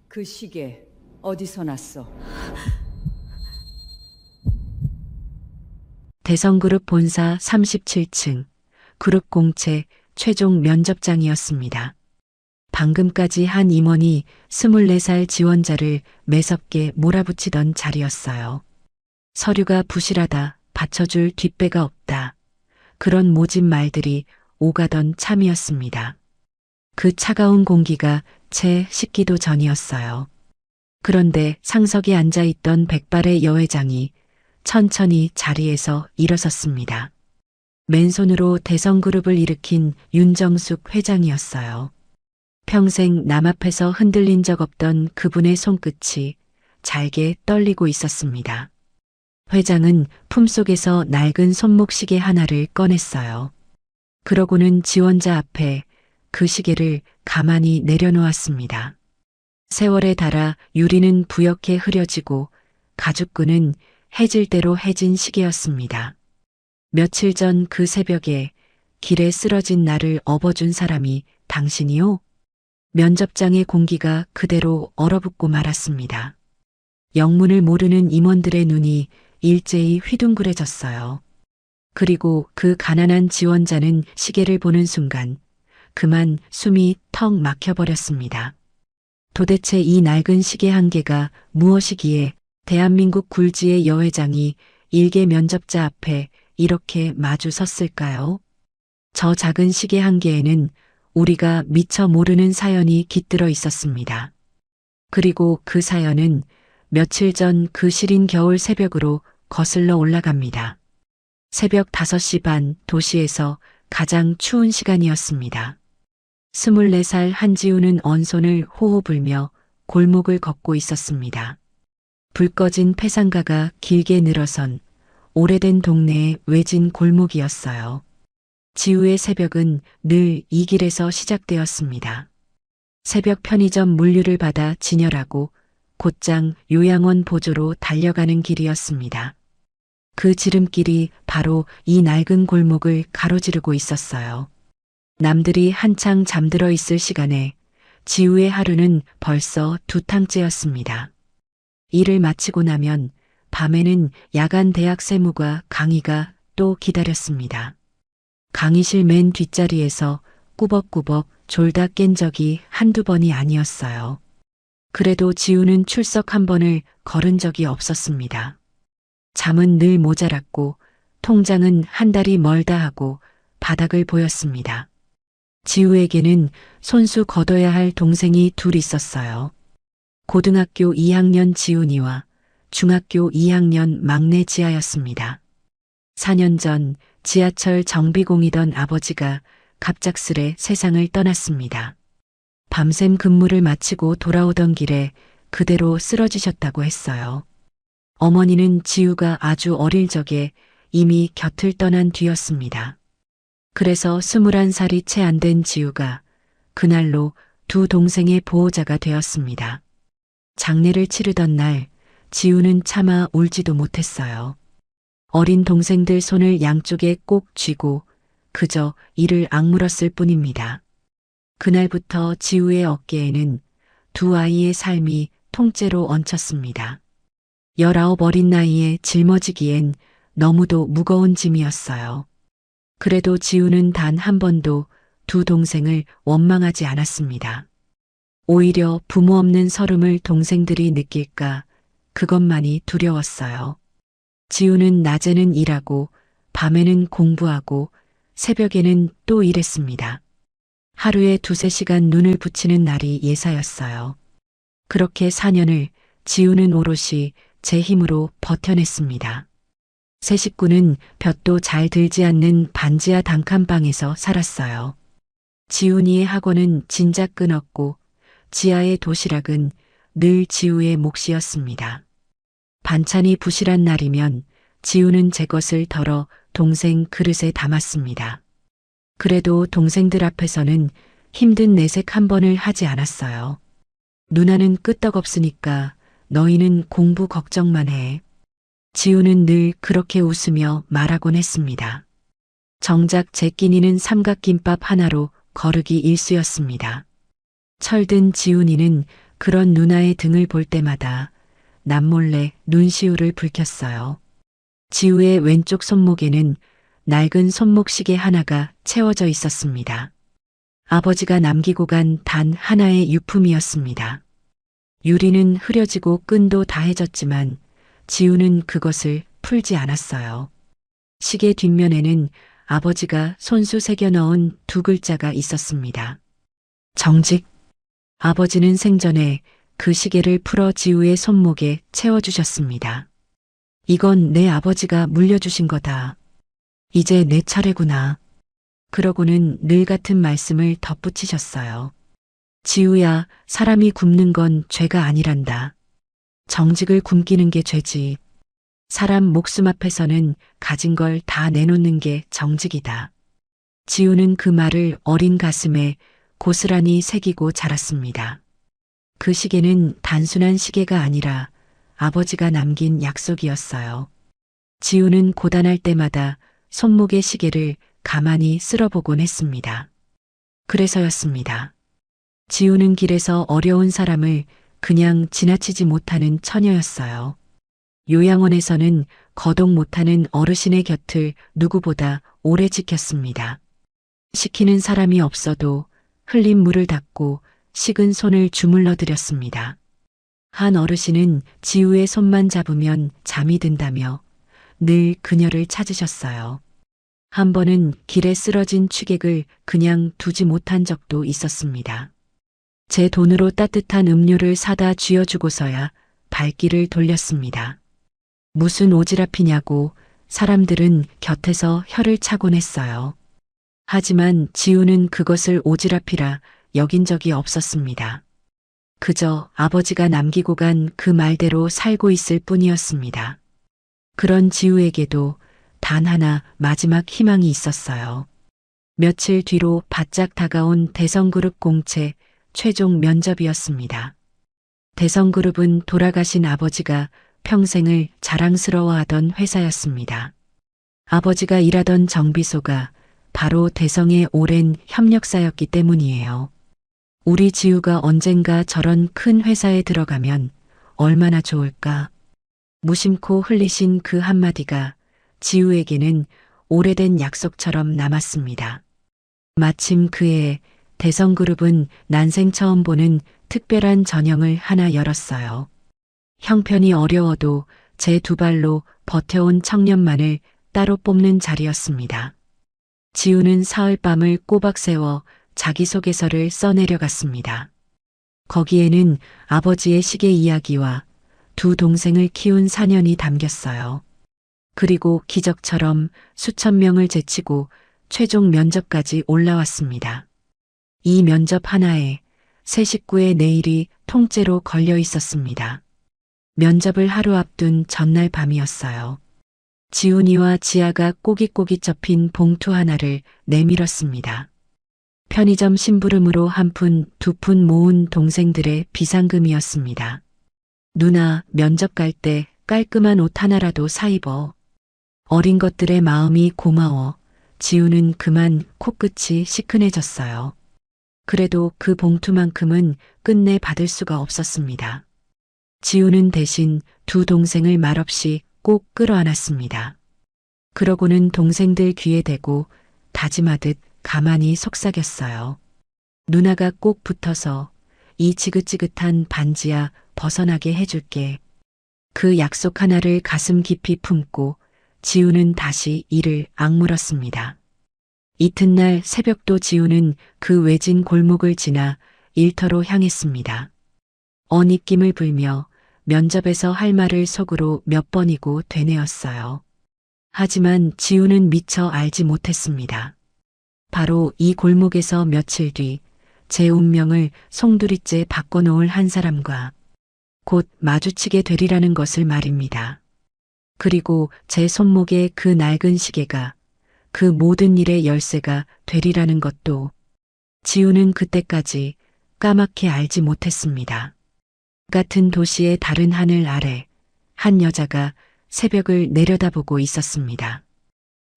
그 시계 어디서 났어? 대성그룹 본사 37층 그룹 공채 최종 면접장이었습니다. 방금까지 한 임원이 24살 지원자를 매섭게 몰아붙이던 자리였어요. 서류가 부실하다, 받쳐줄 뒷배가 없다. 그런 모진 말들이 오가던 참이었습니다. 그 차가운 공기가 채 식기도 전이었어요. 그런데 상석에 앉아있던 백발의 여회장이 천천히 자리에서 일어섰습니다. 맨손으로 대성그룹을 일으킨 윤정숙 회장이었어요. 평생 남 앞에서 흔들린 적 없던 그분의 손끝이 잘게 떨리고 있었습니다. 회장은 품속에서 낡은 손목시계 하나를 꺼냈어요. 그러고는 지원자 앞에 그 시계를 가만히 내려놓았습니다. 세월에 닳아 유리는 부옇게 흐려지고 가죽끈은 해질 대로 해진 시계였습니다. 며칠 전 그 새벽에 길에 쓰러진 나를 업어준 사람이 당신이요? 면접장의 공기가 그대로 얼어붙고 말았습니다. 영문을 모르는 임원들의 눈이 일제히 휘둥그레졌어요. 그리고 그 가난한 지원자는 시계를 보는 순간 그만 숨이 턱 막혀버렸습니다. 도대체 이 낡은 시계 한 개가 무엇이기에 대한민국 굴지의 여회장이 일개 면접자 앞에 이렇게 마주 섰을까요? 저 작은 시계 한 개에는 우리가 미처 모르는 사연이 깃들어 있었습니다. 그리고 그 사연은 며칠 전 그 시린 겨울 새벽으로 거슬러 올라갑니다. 새벽 5시 반 도시에서 가장 추운 시간이었습니다. 24살 한지우는 언손을 호호 불며 골목을 걷고 있었습니다. 불 꺼진 폐상가가 길게 늘어선 오래된 동네의 외진 골목이었어요. 지우의 새벽은 늘 이 길에서 시작되었습니다. 새벽 편의점 물류를 받아 진열하고 곧장 요양원 보조로 달려가는 길이었습니다. 그 지름길이 바로 이 낡은 골목을 가로지르고 있었어요. 남들이 한창 잠들어 있을 시간에 지우의 하루는 벌써 두 탕째였습니다. 일을 마치고 나면 밤에는 야간 대학 세무과 강의가 또 기다렸습니다. 강의실 맨 뒷자리에서 꾸벅꾸벅 졸다 깬 적이 한두 번이 아니었어요. 그래도 지우는 출석 한 번을 걸은 적이 없었습니다. 잠은 늘 모자랐고 통장은 한 달이 멀다 하고 바닥을 보였습니다. 지우에게는 손수 거둬야 할 동생이 둘 있었어요. 고등학교 2학년 지훈이와 중학교 2학년 막내 지아였습니다. 4년 전 지하철 정비공이던 아버지가 갑작스레 세상을 떠났습니다. 밤샘 근무를 마치고 돌아오던 길에 그대로 쓰러지셨다고 했어요. 어머니는 지우가 아주 어릴 적에 이미 곁을 떠난 뒤였습니다. 그래서 21살이 채 안 된 지우가 그날로 두 동생의 보호자가 되었습니다. 장례를 치르던 날 지우는 차마 울지도 못했어요. 어린 동생들 손을 양쪽에 꼭 쥐고 그저 이를 악물었을 뿐입니다. 그날부터 지우의 어깨에는 두 아이의 삶이 통째로 얹혔습니다. 19 어린 나이에 짊어지기엔 너무도 무거운 짐이었어요. 그래도 지우는 단 한 번도 두 동생을 원망하지 않았습니다. 오히려 부모 없는 서름을 동생들이 느낄까 그것만이 두려웠어요. 지우는 낮에는 일하고 밤에는 공부하고 새벽에는 또 일했습니다. 하루에 2~3시간 눈을 붙이는 날이 예사였어요. 그렇게 4년을 지우는 오롯이 제 힘으로 버텨냈습니다. 세 식구는 볕도 잘 들지 않는 반지하 단칸방에서 살았어요. 지훈이의 학원은 진작 끊었고 지아의 도시락은 늘 지우의 몫이었습니다. 반찬이 부실한 날이면 지우는 제 것을 덜어 동생 그릇에 담았습니다. 그래도 동생들 앞에서는 힘든 내색 한 번을 하지 않았어요. 누나는 끄떡없으니까 너희는 공부 걱정만 해. 지우는 늘 그렇게 웃으며 말하곤 했습니다. 정작 제 끼니는 삼각김밥 하나로 거르기 일쑤였습니다. 철든 지훈이는 그런 누나의 등을 볼 때마다 남몰래 눈시울을 붉혔어요. 지우의 왼쪽 손목에는 낡은 손목시계 하나가 채워져 있었습니다. 아버지가 남기고 간 단 하나의 유품이었습니다. 유리는 흐려지고 끈도 다해졌지만 지우는 그것을 풀지 않았어요. 시계 뒷면에는 아버지가 손수 새겨 넣은 두 글자가 있었습니다. 정직. 아버지는 생전에 그 시계를 풀어 지우의 손목에 채워주셨습니다. 이건 내 아버지가 물려주신 거다. 이제 내 차례구나. 그러고는 늘 같은 말씀을 덧붙이셨어요. 지우야, 사람이 굶는 건 죄가 아니란다. 정직을 굶기는 게 죄지. 사람 목숨 앞에서는 가진 걸 다 내놓는 게 정직이다. 지우는 그 말을 어린 가슴에 고스란히 새기고 자랐습니다. 그 시계는 단순한 시계가 아니라 아버지가 남긴 약속이었어요. 지우는 고단할 때마다 손목의 시계를 가만히 쓸어보곤 했습니다. 그래서였습니다. 지우는 길에서 어려운 사람을 그냥 지나치지 못하는 처녀였어요. 요양원에서는 거동 못하는 어르신의 곁을 누구보다 오래 지켰습니다. 시키는 사람이 없어도 흘린 물을 닦고 식은 손을 주물러 드렸습니다. 한 어르신은 지우의 손만 잡으면 잠이 든다며 늘 그녀를 찾으셨어요. 한 번은 길에 쓰러진 취객을 그냥 두지 못한 적도 있었습니다. 제 돈으로 따뜻한 음료를 사다 쥐어주고서야 발길을 돌렸습니다. 무슨 오지랖이냐고 사람들은 곁에서 혀를 차곤 했어요. 하지만 지우는 그것을 오지랖이라 여긴 적이 없었습니다. 그저 아버지가 남기고 간 그 말대로 살고 있을 뿐이었습니다. 그런 지우에게도 단 하나 마지막 희망이 있었어요. 며칠 뒤로 바짝 다가온 대성그룹 공채 최종 면접이었습니다. 대성그룹은 돌아가신 아버지가 평생을 자랑스러워하던 회사였습니다. 아버지가 일하던 정비소가 바로 대성의 오랜 협력사였기 때문이에요. 우리 지우가 언젠가 저런 큰 회사에 들어가면 얼마나 좋을까? 무심코 흘리신 그 한마디가 지우에게는 오래된 약속처럼 남았습니다. 마침 그해 대성그룹은 난생 처음 보는 특별한 전형을 하나 열었어요. 형편이 어려워도 제 두 발로 버텨온 청년만을 따로 뽑는 자리였습니다. 지우는 사흘밤을 꼬박 세워 자기소개서를 써내려갔습니다. 거기에는 아버지의 시계 이야기와 두 동생을 키운 사연이 담겼어요. 그리고 기적처럼 수천 명을 제치고 최종 면접까지 올라왔습니다. 이 면접 하나에 세 식구의 내일이 통째로 걸려 있었습니다. 면접을 하루 앞둔 전날 밤이었어요. 지훈이와 지아가 꼬깃꼬깃 접힌 봉투 하나를 내밀었습니다. 편의점 심부름으로 한 푼, 두 푼 모은 동생들의 비상금이었습니다. 누나, 면접 갈 때 깔끔한 옷 하나라도 사 입어. 어린 것들의 마음이 고마워. 지우는 그만 코끝이 시큰해졌어요. 그래도 그 봉투만큼은 끝내 받을 수가 없었습니다. 지우는 대신 두 동생을 말없이 꼭 끌어안았습니다. 그러고는 동생들 귀에 대고 다짐하듯 가만히 속삭였어요. 누나가 꼭 붙어서 이 지긋지긋한 반지야 벗어나게 해줄게. 그 약속 하나를 가슴 깊이 품고 지우는 다시 이를 악물었습니다. 이튿날 새벽도 지우는 그 외진 골목을 지나 일터로 향했습니다. 언입김을 불며 면접에서 할 말을 속으로 몇 번이고 되뇌었어요. 하지만 지우는 미처 알지 못했습니다. 바로 이 골목에서 며칠 뒤 제 운명을 송두리째 바꿔놓을 한 사람과 곧 마주치게 되리라는 것을 말입니다. 그리고 제 손목에 그 낡은 시계가 그 모든 일의 열쇠가 되리라는 것도 지우는 그때까지 까맣게 알지 못했습니다. 같은 도시의 다른 하늘 아래 한 여자가 새벽을 내려다보고 있었습니다.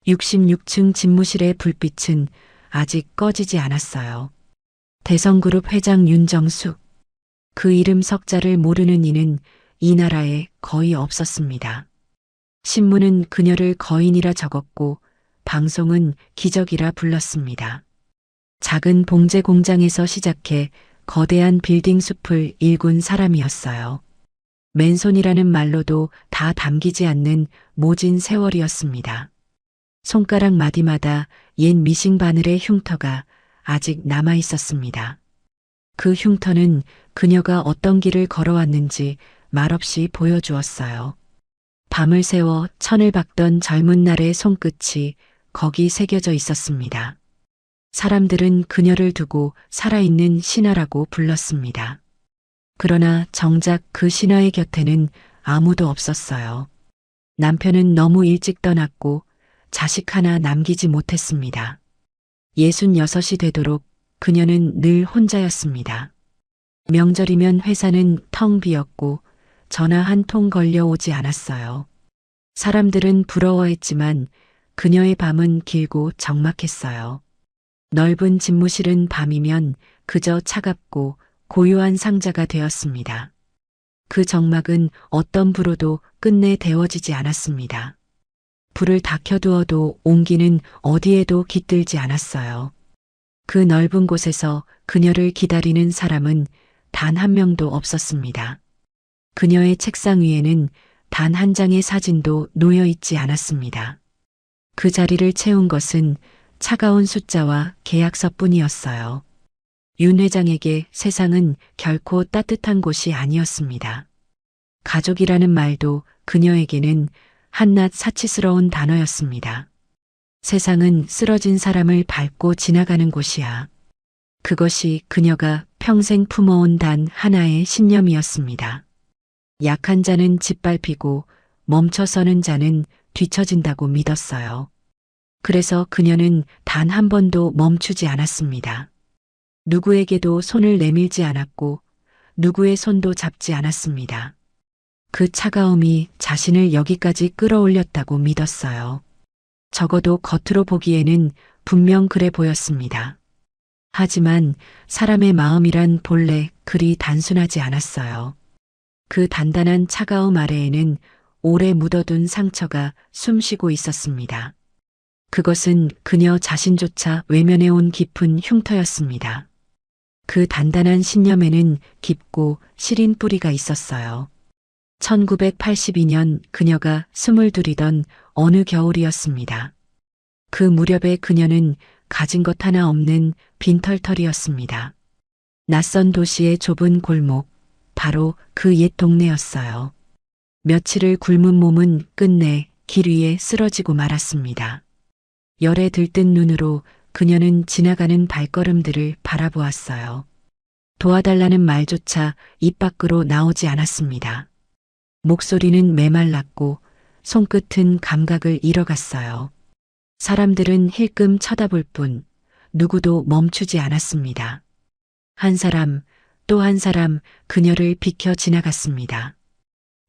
66층 집무실의 불빛은 아직 꺼지지 않았어요. 대성그룹 회장 윤정숙. 그 이름 석자를 모르는 이는 이 나라에 거의 없었습니다. 신문은 그녀를 거인이라 적었고 방송은 기적이라 불렀습니다. 작은 봉제 공장에서 시작해 거대한 빌딩 숲을 일군 사람이었어요. 맨손이라는 말로도 다 담기지 않는 모진 세월이었습니다. 손가락 마디마다 옛 미싱 바늘의 흉터가 아직 남아 있었습니다. 그 흉터는 그녀가 어떤 길을 걸어왔는지 말없이 보여주었어요. 밤을 새워 천을 박던 젊은 날의 손끝이 거기 새겨져 있었습니다. 사람들은 그녀를 두고 살아있는 신하라고 불렀습니다. 그러나 정작 그 신하의 곁에는 아무도 없었어요. 남편은 너무 일찍 떠났고 자식 하나 남기지 못했습니다. 66이 되도록 그녀는 늘 혼자였습니다. 명절이면 회사는 텅 비었고 전화 한 통 걸려오지 않았어요. 사람들은 부러워했지만 그녀의 밤은 길고 적막했어요. 넓은 집무실은 밤이면 그저 차갑고 고요한 상자가 되었습니다. 그 적막은 어떤 불로도 끝내 데워지지 않았습니다. 불을 다 켜두어도 온기는 어디에도 깃들지 않았어요. 그 넓은 곳에서 그녀를 기다리는 사람은 단 한 명도 없었습니다. 그녀의 책상 위에는 단 한 장의 사진도 놓여 있지 않았습니다. 그 자리를 채운 것은 차가운 숫자와 계약서뿐이었어요. 윤 회장에게 세상은 결코 따뜻한 곳이 아니었습니다. 가족이라는 말도 그녀에게는 한낱 사치스러운 단어였습니다. 세상은 쓰러진 사람을 밟고 지나가는 곳이야. 그것이 그녀가 평생 품어온 단 하나의 신념이었습니다. 약한 자는 짓밟히고 멈춰서는 자는 뒤처진다고 믿었어요. 그래서 그녀는 단 한 번도 멈추지 않았습니다. 누구에게도 손을 내밀지 않았고 누구의 손도 잡지 않았습니다. 그 차가움이 자신을 여기까지 끌어올렸다고 믿었어요. 적어도 겉으로 보기에는 분명 그래 보였습니다. 하지만 사람의 마음이란 본래 그리 단순하지 않았어요. 그 단단한 차가움 아래에는 오래 묻어둔 상처가 숨쉬고 있었습니다. 그것은 그녀 자신조차 외면해온 깊은 흉터였습니다. 그 단단한 신념에는 깊고 시린 뿌리가 있었어요. 1982년 그녀가 22이던 어느 겨울이었습니다. 그 무렵에 그녀는 가진 것 하나 없는 빈털터리였습니다. 낯선 도시의 좁은 골목, 바로 그 옛 동네였어요. 며칠을 굶은 몸은 끝내 길 위에 쓰러지고 말았습니다. 열에 들뜬 눈으로 그녀는 지나가는 발걸음들을 바라보았어요. 도와달라는 말조차 입 밖으로 나오지 않았습니다. 목소리는 메말랐고 손끝은 감각을 잃어갔어요. 사람들은 힐끔 쳐다볼 뿐 누구도 멈추지 않았습니다. 한 사람, 또 한 사람 그녀를 비켜 지나갔습니다.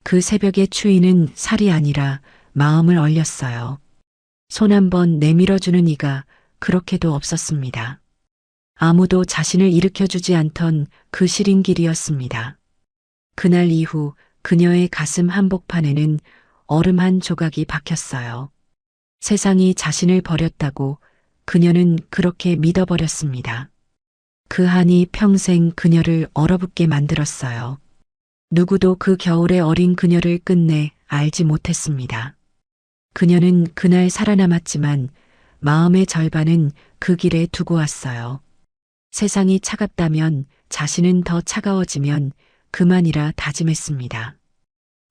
그 새벽의 추위는 살이 아니라 마음을 얼렸어요. 손 한 번 내밀어주는 이가 그렇게도 없었습니다. 아무도 자신을 일으켜주지 않던 그 시린 길이었습니다. 그날 이후 그녀의 가슴 한복판에는 얼음 한 조각이 박혔어요. 세상이 자신을 버렸다고 그녀는 그렇게 믿어버렸습니다. 그 한이 평생 그녀를 얼어붙게 만들었어요. 누구도 그 겨울의 어린 그녀를 끝내 알지 못했습니다. 그녀는 그날 살아남았지만 마음의 절반은 그 길에 두고 왔어요. 세상이 차갑다면 자신은 더 차가워지면 그만이라 다짐했습니다.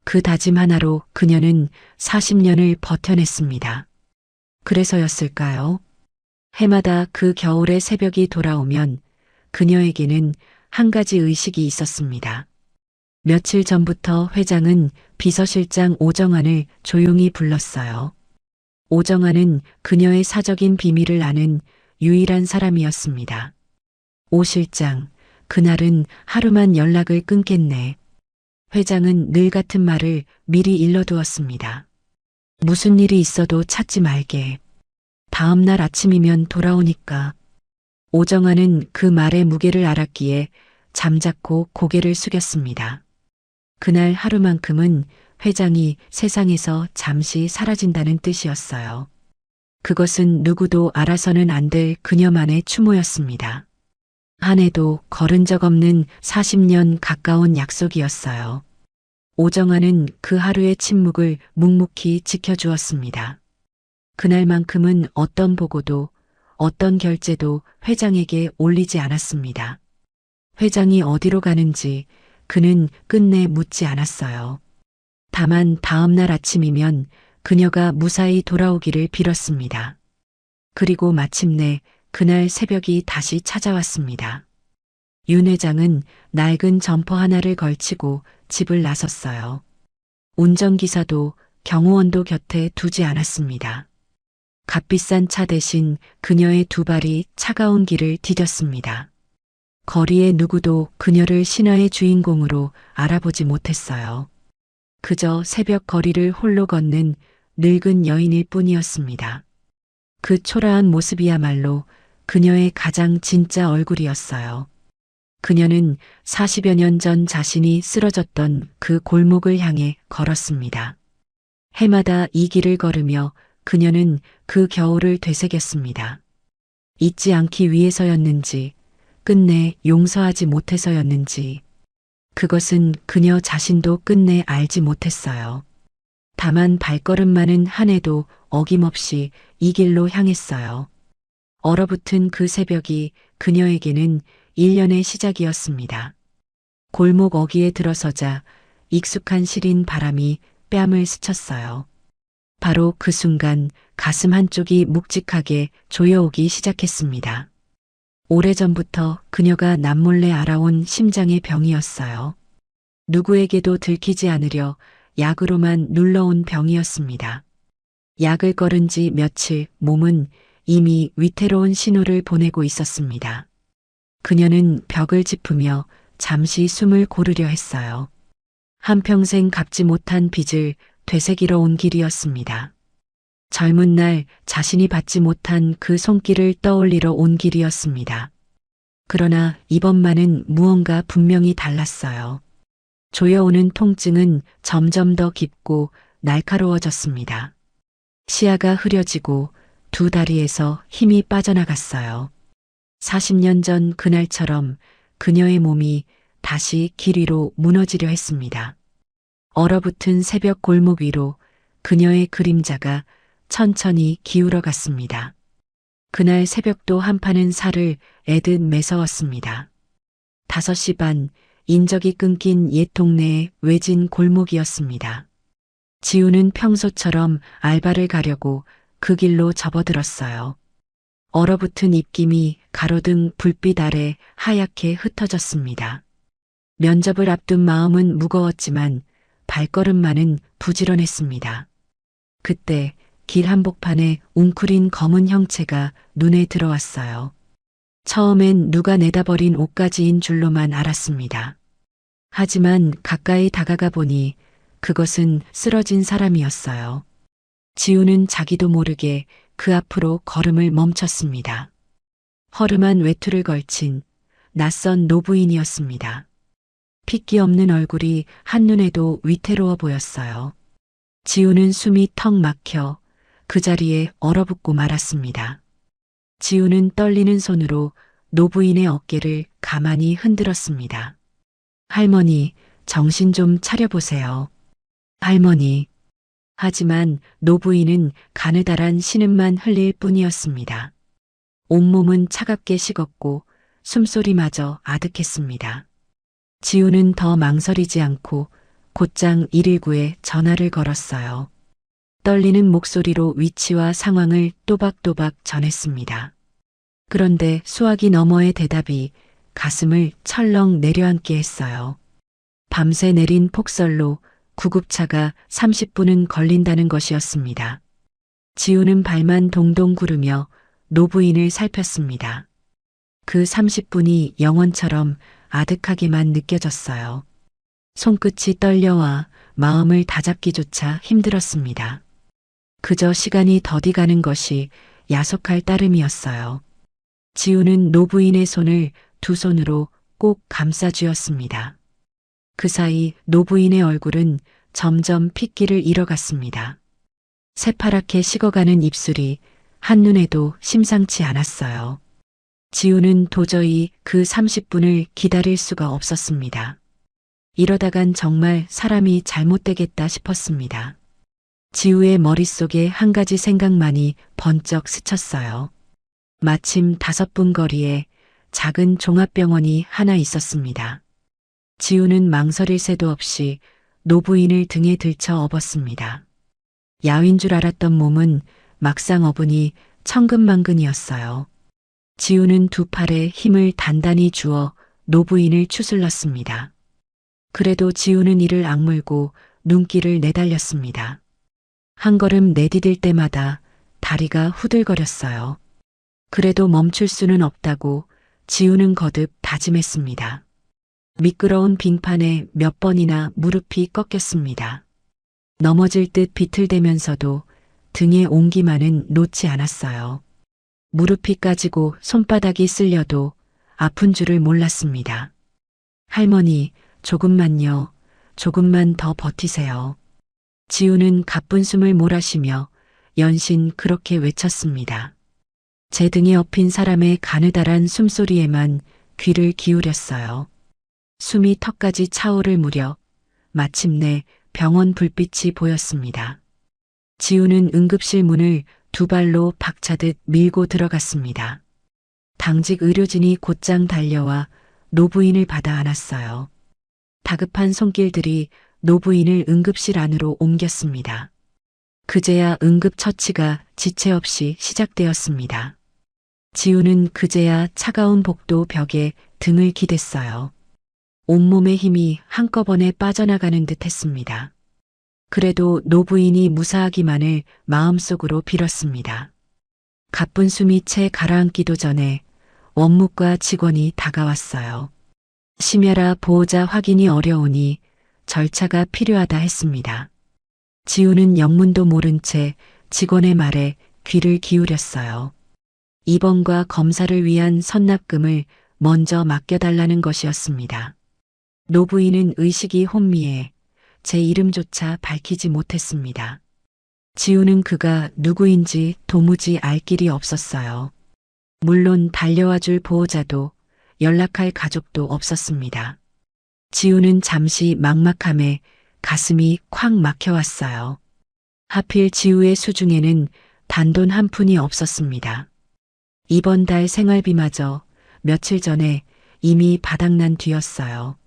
그 다짐 하나로 그녀는 40년을 버텨냈습니다. 그래서였을까요? 해마다 그 겨울의 새벽이 돌아오면 그녀에게는 한 가지 의식이 있었습니다. 며칠 전부터 회장은 비서실장 오정환을 조용히 불렀어요. 오정환은 그녀의 사적인 비밀을 아는 유일한 사람이었습니다. 오 실장, 그날은 하루만 연락을 끊겠네. 회장은 늘 같은 말을 미리 일러두었습니다. 무슨 일이 있어도 찾지 말게. 다음 날 아침이면 돌아오니까. 오정환은 그 말의 무게를 알았기에 잠자코 고개를 숙였습니다. 그날 하루만큼은 회장이 세상에서 잠시 사라진다는 뜻이었어요. 그것은 누구도 알아서는 안 될 그녀만의 추모였습니다. 한 해도 걸은 적 없는 40년 가까운 약속이었어요. 오정아는 그 하루의 침묵을 묵묵히 지켜주었습니다. 그날만큼은 어떤 보고도 어떤 결제도 회장에게 올리지 않았습니다. 회장이 어디로 가는지 그는 끝내 묻지 않았어요. 다만 다음 날 아침이면 그녀가 무사히 돌아오기를 빌었습니다. 그리고 마침내 그날 새벽이 다시 찾아왔습니다. 윤 회장은 낡은 점퍼 하나를 걸치고 집을 나섰어요. 운전기사도 경호원도 곁에 두지 않았습니다. 값비싼 차 대신 그녀의 두 발이 차가운 길을 디뎠습니다. 거리의 누구도 그녀를 신화의 주인공으로 알아보지 못했어요. 그저 새벽 거리를 홀로 걷는 늙은 여인일 뿐이었습니다. 그 초라한 모습이야말로 그녀의 가장 진짜 얼굴이었어요. 그녀는 40여 년 전 자신이 쓰러졌던 그 골목을 향해 걸었습니다. 해마다 이 길을 걸으며 그녀는 그 겨울을 되새겼습니다. 잊지 않기 위해서였는지, 끝내 용서하지 못해서였는지, 그것은 그녀 자신도 끝내 알지 못했어요. 다만 발걸음만은 한 해도 어김없이 이 길로 향했어요. 얼어붙은 그 새벽이 그녀에게는 1년의 시작이었습니다. 골목 어귀에 들어서자 익숙한 시린 바람이 뺨을 스쳤어요. 바로 그 순간 가슴 한쪽이 묵직하게 조여오기 시작했습니다. 오래전부터 그녀가 남몰래 알아온 심장의 병이었어요. 누구에게도 들키지 않으려 약으로만 눌러온 병이었습니다. 약을 걸은 지 며칠 몸은 이미 위태로운 신호를 보내고 있었습니다. 그녀는 벽을 짚으며 잠시 숨을 고르려 했어요. 한평생 갚지 못한 빚을 되새기러 온 길이었습니다. 젊은 날 자신이 받지 못한 그 손길을 떠올리러 온 길이었습니다. 그러나 이번만은 무언가 분명히 달랐어요. 조여오는 통증은 점점 더 깊고 날카로워졌습니다. 시야가 흐려지고 두 다리에서 힘이 빠져나갔어요. 40년 전 그날처럼 그녀의 몸이 다시 길 위로 무너지려 했습니다. 얼어붙은 새벽 골목 위로 그녀의 그림자가 천천히 기울어 갔습니다. 그날 새벽도 한파는 살을 애듯 매서웠습니다. 5시 반, 인적이 끊긴 옛 동네의 외진 골목이었습니다. 지우는 평소처럼 알바를 가려고 그 길로 접어들었어요. 얼어붙은 입김이 가로등 불빛 아래 하얗게 흩어졌습니다. 면접을 앞둔 마음은 무거웠지만 발걸음만은 부지런했습니다. 그때 길 한복판에 웅크린 검은 형체가 눈에 들어왔어요. 처음엔 누가 내다버린 옷가지인 줄로만 알았습니다. 하지만 가까이 다가가 보니 그것은 쓰러진 사람이었어요. 지우는 자기도 모르게 그 앞으로 걸음을 멈췄습니다. 허름한 외투를 걸친 낯선 노부인이었습니다. 핏기 없는 얼굴이 한눈에도 위태로워 보였어요. 지우는 숨이 턱 막혀 그 자리에 얼어붙고 말았습니다. 지우는 떨리는 손으로 노부인의 어깨를 가만히 흔들었습니다. 할머니, 정신 좀 차려보세요. 할머니. 하지만 노부인은 가느다란 신음만 흘릴 뿐이었습니다. 온몸은 차갑게 식었고 숨소리마저 아득했습니다. 지우는 더 망설이지 않고 곧장 119에 전화를 걸었어요. 떨리는 목소리로 위치와 상황을 또박또박 전했습니다. 그런데 수화기 너머의 대답이 가슴을 철렁 내려앉게 했어요. 밤새 내린 폭설로 구급차가 30분은 걸린다는 것이었습니다. 지우는 발만 동동 구르며 노부인을 살폈습니다. 그 30분이 영원처럼 아득하게만 느껴졌어요. 손끝이 떨려와 마음을 다잡기조차 힘들었습니다. 그저 시간이 더디 가는 것이 야속할 따름이었어요. 지우는 노부인의 손을 두 손으로 꼭 감싸 쥐었습니다. 그 사이 노부인의 얼굴은 점점 핏기를 잃어갔습니다. 새파랗게 식어가는 입술이 한눈에도 심상치 않았어요. 지우는 도저히 그 30분을 기다릴 수가 없었습니다. 이러다간 정말 사람이 잘못되겠다 싶었습니다. 지우의 머릿속에 한 가지 생각만이 번쩍 스쳤어요. 마침 5분 거리에 작은 종합병원이 하나 있었습니다. 지우는 망설일 새도 없이 노부인을 등에 들쳐 업었습니다. 야윈 줄 알았던 몸은 막상 업으니 천근만근이었어요. 지우는 두 팔에 힘을 단단히 주어 노부인을 추슬렀습니다. 그래도 지우는 이를 악물고 눈길을 내달렸습니다. 한 걸음 내디딜 때마다 다리가 후들거렸어요. 그래도 멈출 수는 없다고 지우는 거듭 다짐했습니다. 미끄러운 빙판에 몇 번이나 무릎이 꺾였습니다. 넘어질 듯 비틀대면서도 등에 온기만은 놓지 않았어요. 무릎이 까지고 손바닥이 쓸려도 아픈 줄을 몰랐습니다. 할머니, 조금만요. 조금만 더 버티세요. 지우는 가쁜 숨을 몰아쉬며 연신 그렇게 외쳤습니다. 제 등에 엎인 사람의 가느다란 숨소리에만 귀를 기울였어요. 숨이 턱까지 차오를 무렵 마침내 병원 불빛이 보였습니다. 지우는 응급실 문을 두 발로 박차듯 밀고 들어갔습니다. 당직 의료진이 곧장 달려와 노부인을 받아 안았어요. 다급한 손길들이 노부인을 응급실 안으로 옮겼습니다. 그제야 응급처치가 지체 없이 시작되었습니다. 지우는 그제야 차가운 복도 벽에 등을 기댔어요. 온몸의 힘이 한꺼번에 빠져나가는 듯 했습니다. 그래도 노부인이 무사하기만을 마음속으로 빌었습니다. 가쁜 숨이 채 가라앉기도 전에 원무과 직원이 다가왔어요. 심야라 보호자 확인이 어려우니 절차가 필요하다 했습니다. 지우는 영문도 모른 채 직원의 말에 귀를 기울였어요. 입원과 검사를 위한 선납금을 먼저 맡겨달라는 것이었습니다. 노부인은 의식이 혼미해 제 이름조차 밝히지 못했습니다. 지우는 그가 누구인지 도무지 알 길이 없었어요. 물론 달려와 줄 보호자도 연락할 가족도 없었습니다. 지우는 잠시 막막함에 가슴이 콱 막혀왔어요. 하필 지우의 수중에는 단돈 한 푼이 없었습니다. 이번 달 생활비마저 며칠 전에 이미 바닥난 뒤였어요.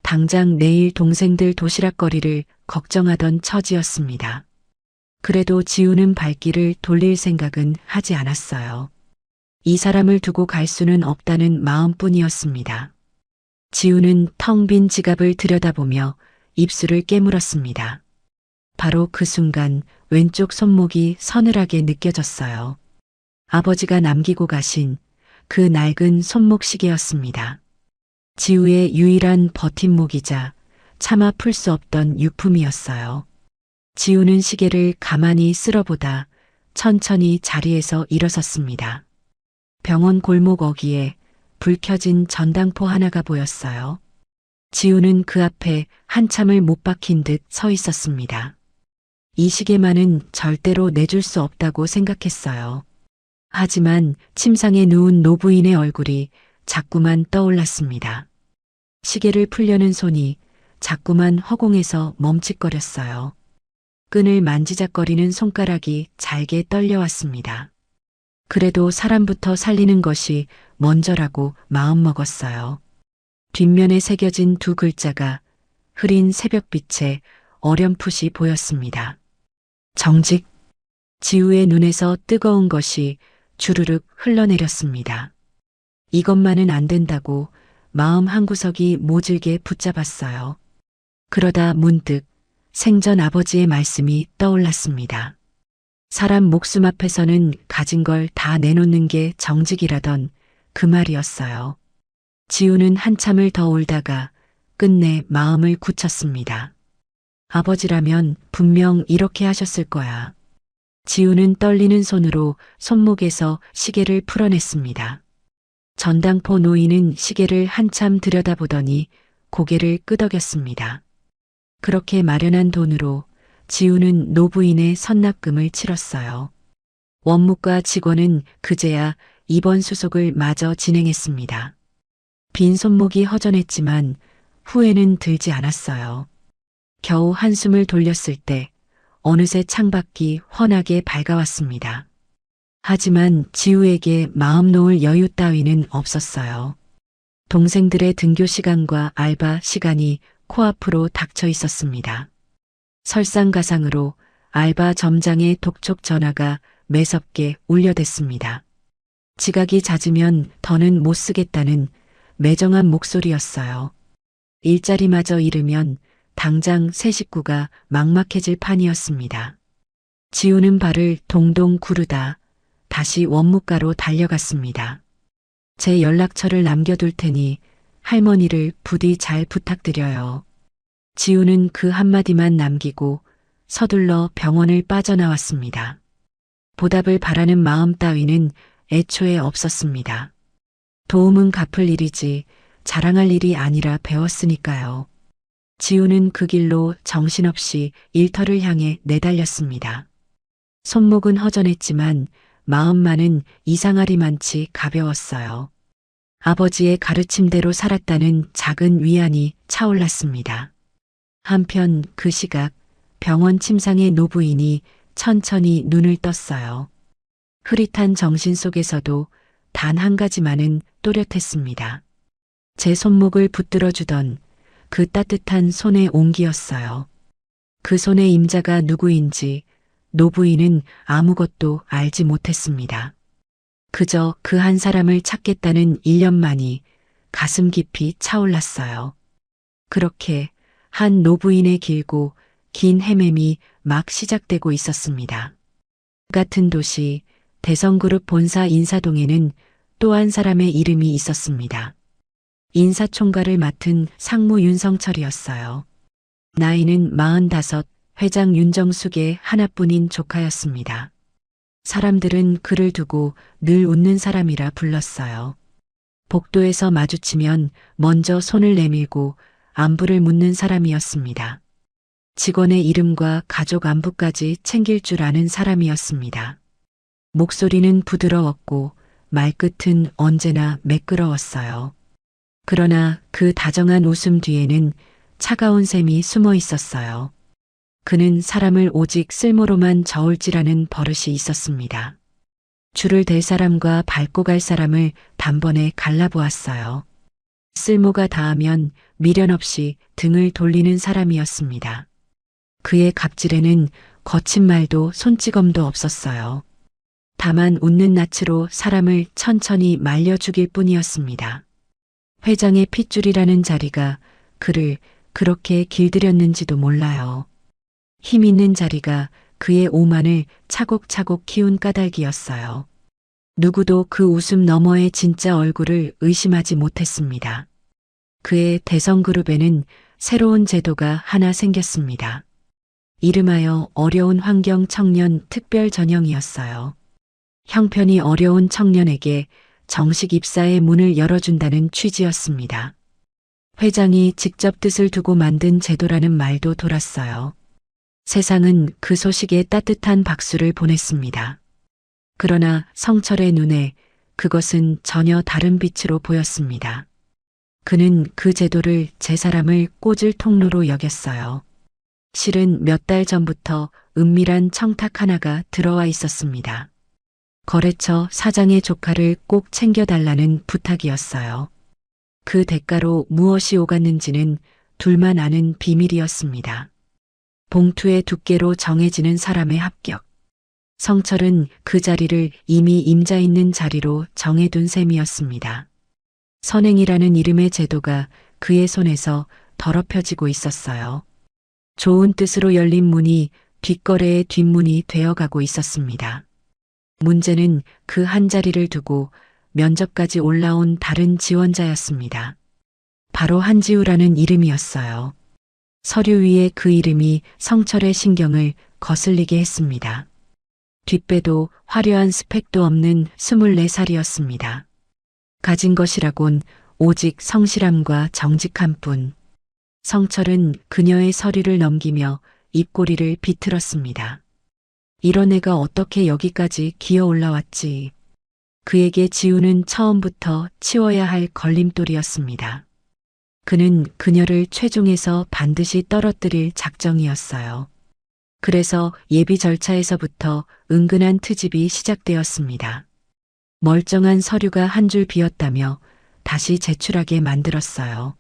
당장 내일 동생들 도시락거리를 걱정하던 처지였습니다. 그래도 지우는 발길을 돌릴 생각은 하지 않았어요. 이 사람을 두고 갈 수는 없다는 마음뿐이었습니다. 지우는 텅 빈 지갑을 들여다보며 입술을 깨물었습니다. 바로 그 순간 왼쪽 손목이 서늘하게 느껴졌어요. 아버지가 남기고 가신 그 낡은 손목 시계였습니다. 지우의 유일한 버팀목이자 차마 풀 수 없던 유품이었어요. 지우는 시계를 가만히 쓸어보다 천천히 자리에서 일어섰습니다. 병원 골목 어귀에 불 켜진 전당포 하나가 보였어요. 지우는 그 앞에 한참을 못 박힌 듯 서 있었습니다. 이 시계만은 절대로 내줄 수 없다고 생각했어요. 하지만 침상에 누운 노부인의 얼굴이 자꾸만 떠올랐습니다. 시계를 풀려는 손이 자꾸만 허공에서 멈칫거렸어요. 끈을 만지작거리는 손가락이 잘게 떨려왔습니다. 그래도 사람부터 살리는 것이 먼저라고 마음먹었어요. 뒷면에 새겨진 두 글자가 흐린 새벽빛에 어렴풋이 보였습니다. 정직. 지우의 눈에서 뜨거운 것이 주르륵 흘러내렸습니다. 이것만은 안 된다고 마음 한구석이 모질게 붙잡았어요. 그러다 문득 생전 아버지의 말씀이 떠올랐습니다. 사람 목숨 앞에서는 가진 걸 다 내놓는 게 정직이라던 그 말이었어요. 지우는 한참을 더 울다가 끝내 마음을 굳혔습니다. 아버지라면 분명 이렇게 하셨을 거야. 지우는 떨리는 손으로 손목에서 시계를 풀어냈습니다. 전당포 노인은 시계를 한참 들여다보더니 고개를 끄덕였습니다. 그렇게 마련한 돈으로 지우는 노부인의 선납금을 치렀어요. 원무과 직원은 그제야 입원 수속을 마저 진행했습니다. 빈 손목이 허전했지만 후회는 들지 않았어요. 겨우 한숨을 돌렸을 때 어느새 창밖이 환하게 밝아왔습니다. 하지만 지우에게 마음 놓을 여유 따위는 없었어요. 동생들의 등교 시간과 알바 시간이 코앞으로 닥쳐 있었습니다. 설상가상으로 알바 점장의 독촉 전화가 매섭게 울려댔습니다. 지각이 잦으면 더는 못 쓰겠다는 매정한 목소리였어요. 일자리마저 잃으면 당장 새 식구가 막막해질 판이었습니다. 지우는 발을 동동 구르다 다시 원무과로 달려갔습니다. 제 연락처를 남겨둘 테니 할머니를 부디 잘 부탁드려요. 지우는 그 한마디만 남기고 서둘러 병원을 빠져나왔습니다. 보답을 바라는 마음 따위는 애초에 없었습니다. 도움은 갚을 일이지 자랑할 일이 아니라 배웠으니까요. 지우는 그 길로 정신없이 일터를 향해 내달렸습니다. 손목은 허전했지만 마음만은 이상하리만치 가벼웠어요. 아버지의 가르침대로 살았다는 작은 위안이 차올랐습니다. 한편 그 시각 병원 침상의 노부인이 천천히 눈을 떴어요. 흐릿한 정신 속에서도 단 한 가지만은 또렷했습니다. 제 손목을 붙들어 주던 그 따뜻한 손의 온기였어요. 그 손의 임자가 누구인지 노부인은 아무것도 알지 못했습니다. 그저 그 한 사람을 찾겠다는 일념만이 가슴 깊이 차올랐어요. 그렇게 한 노부인의 길고 긴 헤매미 막 시작되고 있었습니다. 같은 도시 대성그룹 본사 인사동에는 또 한 사람의 이름이 있었습니다. 인사총괄을 맡은 상무 윤성철이었어요. 나이는 45, 회장 윤정숙의 하나뿐인 조카였습니다. 사람들은 그를 두고 늘 웃는 사람이라 불렀어요. 복도에서 마주치면 먼저 손을 내밀고 안부를 묻는 사람이었습니다. 직원의 이름과 가족 안부까지 챙길 줄 아는 사람이었습니다. 목소리는 부드러웠고 말끝은 언제나 매끄러웠어요. 그러나 그 다정한 웃음 뒤에는 차가운 셈이 숨어 있었어요. 그는 사람을 오직 쓸모로만 저울질하는 버릇이 있었습니다. 줄을 댈 사람과 밟고 갈 사람을 단번에 갈라보았어요. 쓸모가 닿으면 미련 없이 등을 돌리는 사람이었습니다. 그의 갑질에는 거친 말도 손찌검도 없었어요. 다만 웃는 낯으로 사람을 천천히 말려 죽일 뿐이었습니다. 회장의 핏줄이라는 자리가 그를 그렇게 길들였는지도 몰라요. 힘 있는 자리가 그의 오만을 차곡차곡 키운 까닭이었어요. 누구도 그 웃음 너머의 진짜 얼굴을 의심하지 못했습니다. 그의 대성그룹에는 새로운 제도가 하나 생겼습니다. 이름하여 어려운 환경 청년 특별 전형이었어요. 형편이 어려운 청년에게 정식 입사의 문을 열어준다는 취지였습니다. 회장이 직접 뜻을 두고 만든 제도라는 말도 돌았어요. 세상은 그 소식에 따뜻한 박수를 보냈습니다. 그러나 성철의 눈에 그것은 전혀 다른 빛으로 보였습니다. 그는 그 제도를 제 사람을 꽂을 통로로 여겼어요. 실은 몇 달 전부터 은밀한 청탁 하나가 들어와 있었습니다. 거래처 사장의 조카를 꼭 챙겨달라는 부탁이었어요. 그 대가로 무엇이 오갔는지는 둘만 아는 비밀이었습니다. 봉투의 두께로 정해지는 사람의 합격. 성철은 그 자리를 이미 임자 있는 자리로 정해둔 셈이었습니다. 선행이라는 이름의 제도가 그의 손에서 더럽혀지고 있었어요. 좋은 뜻으로 열린 문이 뒷거래의 뒷문이 되어가고 있었습니다. 문제는 그 한 자리를 두고 면접까지 올라온 다른 지원자였습니다. 바로 한지우라는 이름이었어요. 서류 위에 그 이름이 성철의 신경을 거슬리게 했습니다. 뒷배도 화려한 스펙도 없는 24살이었습니다. 가진 것이라곤 오직 성실함과 정직함 뿐. 성철은 그녀의 서류를 넘기며 입꼬리를 비틀었습니다. 이런 애가 어떻게 여기까지 기어 올라왔지. 그에게 지우는 처음부터 치워야 할 걸림돌이었습니다. 그는 그녀를 최종에서 반드시 떨어뜨릴 작정이었어요. 그래서 예비 절차에서부터 은근한 트집이 시작되었습니다. 멀쩡한 서류가 한 줄 비었다며 다시 제출하게 만들었어요.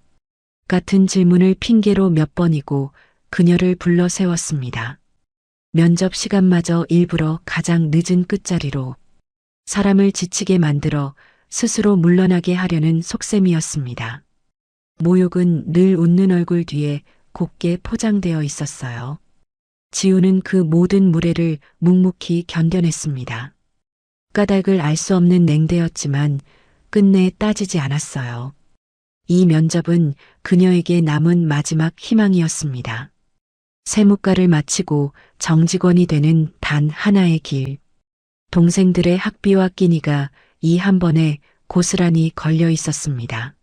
같은 질문을 핑계로 몇 번이고 그녀를 불러 세웠습니다. 면접 시간마저 일부러 가장 늦은 끝자리로 사람을 지치게 만들어 스스로 물러나게 하려는 속셈이었습니다. 모욕은 늘 웃는 얼굴 뒤에 곱게 포장되어 있었어요. 지우는 그 모든 무례를 묵묵히 견뎌냈습니다. 까닭을 알 수 없는 냉대였지만 끝내 따지지 않았어요. 이 면접은 그녀에게 남은 마지막 희망이었습니다. 세무과를 마치고 정직원이 되는 단 하나의 길. 동생들의 학비와 끼니가 이 한 번에 고스란히 걸려 있었습니다.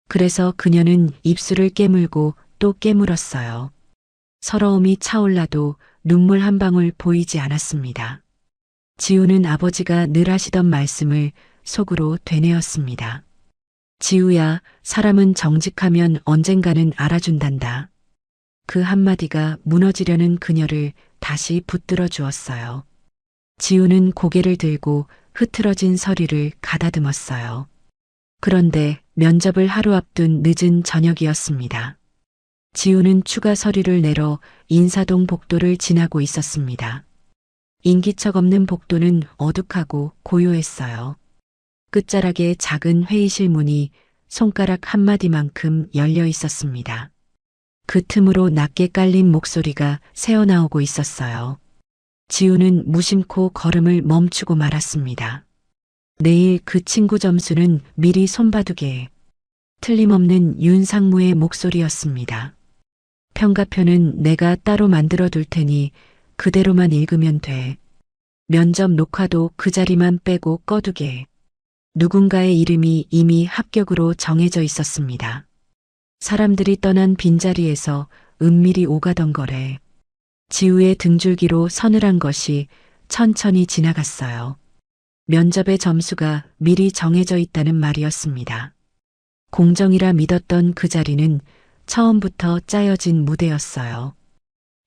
그래서 그녀는 입술을 깨물고 또 깨물었어요. 서러움이 차올라도 눈물 한 방울 보이지 않았습니다. 지우는 아버지가 늘 하시던 말씀을 속으로 되뇌었습니다. 지우야, 사람은 정직하면 언젠가는 알아준단다. 그 한마디가 무너지려는 그녀를 다시 붙들어 주었어요. 지우는 고개를 들고 흐트러진 서류를 가다듬었어요. 그런데 면접을 하루 앞둔 늦은 저녁이었습니다. 지우는 추가 서류를 내러 인사동 복도를 지나고 있었습니다. 인기척 없는 복도는 어둑하고 고요했어요. 끝자락에 작은 회의실 문이 손가락 한마디만큼 열려 있었습니다. 그 틈으로 낮게 깔린 목소리가 새어나오고 있었어요. 지우는 무심코 걸음을 멈추고 말았습니다. 내일 그 친구 점수는 미리 손바두게. 틀림없는 윤상무의 목소리였습니다. 평가표는 내가 따로 만들어 둘 테니 그대로만 읽으면 돼. 면접 녹화도 그 자리만 빼고 꺼두게. 누군가의 이름이 이미 합격으로 정해져 있었습니다. 사람들이 떠난 빈자리에서 은밀히 오가던 거래. 지우의 등줄기로 서늘한 것이 천천히 지나갔어요. 면접의 점수가 미리 정해져 있다는 말이었습니다. 공정이라 믿었던 그 자리는 처음부터 짜여진 무대였어요.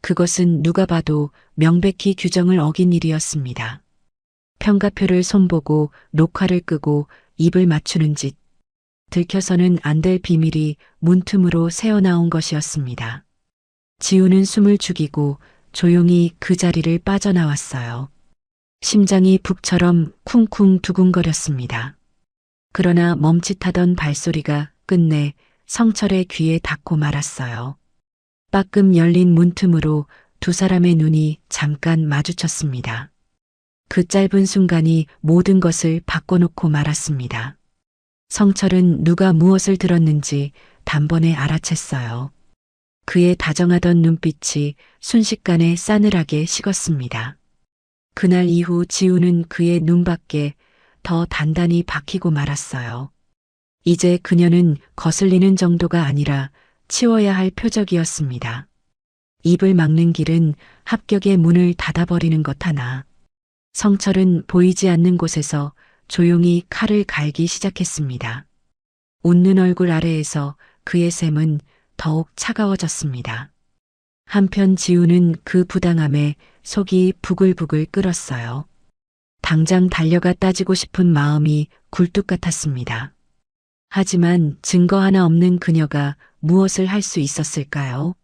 그것은 누가 봐도 명백히 규정을 어긴 일이었습니다. 평가표를 손보고 녹화를 끄고 입을 맞추는 짓. 들켜서는 안 될 비밀이 문틈으로 새어나온 것이었습니다. 지우는 숨을 죽이고 조용히 그 자리를 빠져나왔어요. 심장이 북처럼 쿵쿵 두근거렸습니다. 그러나 멈칫하던 발소리가 끝내 성철의 귀에 닿고 말았어요. 빠끔 열린 문틈으로 두 사람의 눈이 잠깐 마주쳤습니다. 그 짧은 순간이 모든 것을 바꿔놓고 말았습니다. 성철은 누가 무엇을 들었는지 단번에 알아챘어요. 그의 다정하던 눈빛이 순식간에 싸늘하게 식었습니다. 그날 이후 지우는 그의 눈밖에 더 단단히 박히고 말았어요. 이제 그녀는 거슬리는 정도가 아니라 치워야 할 표적이었습니다. 입을 막는 길은 합격의 문을 닫아버리는 것 하나. 성철은 보이지 않는 곳에서 조용히 칼을 갈기 시작했습니다. 웃는 얼굴 아래에서 그의 샘은 더욱 차가워졌습니다. 한편 지우는 그 부당함에 속이 부글부글 끓었어요. 당장 달려가 따지고 싶은 마음이 굴뚝 같았습니다. 하지만 증거 하나 없는 그녀가 무엇을 할 수 있었을까요?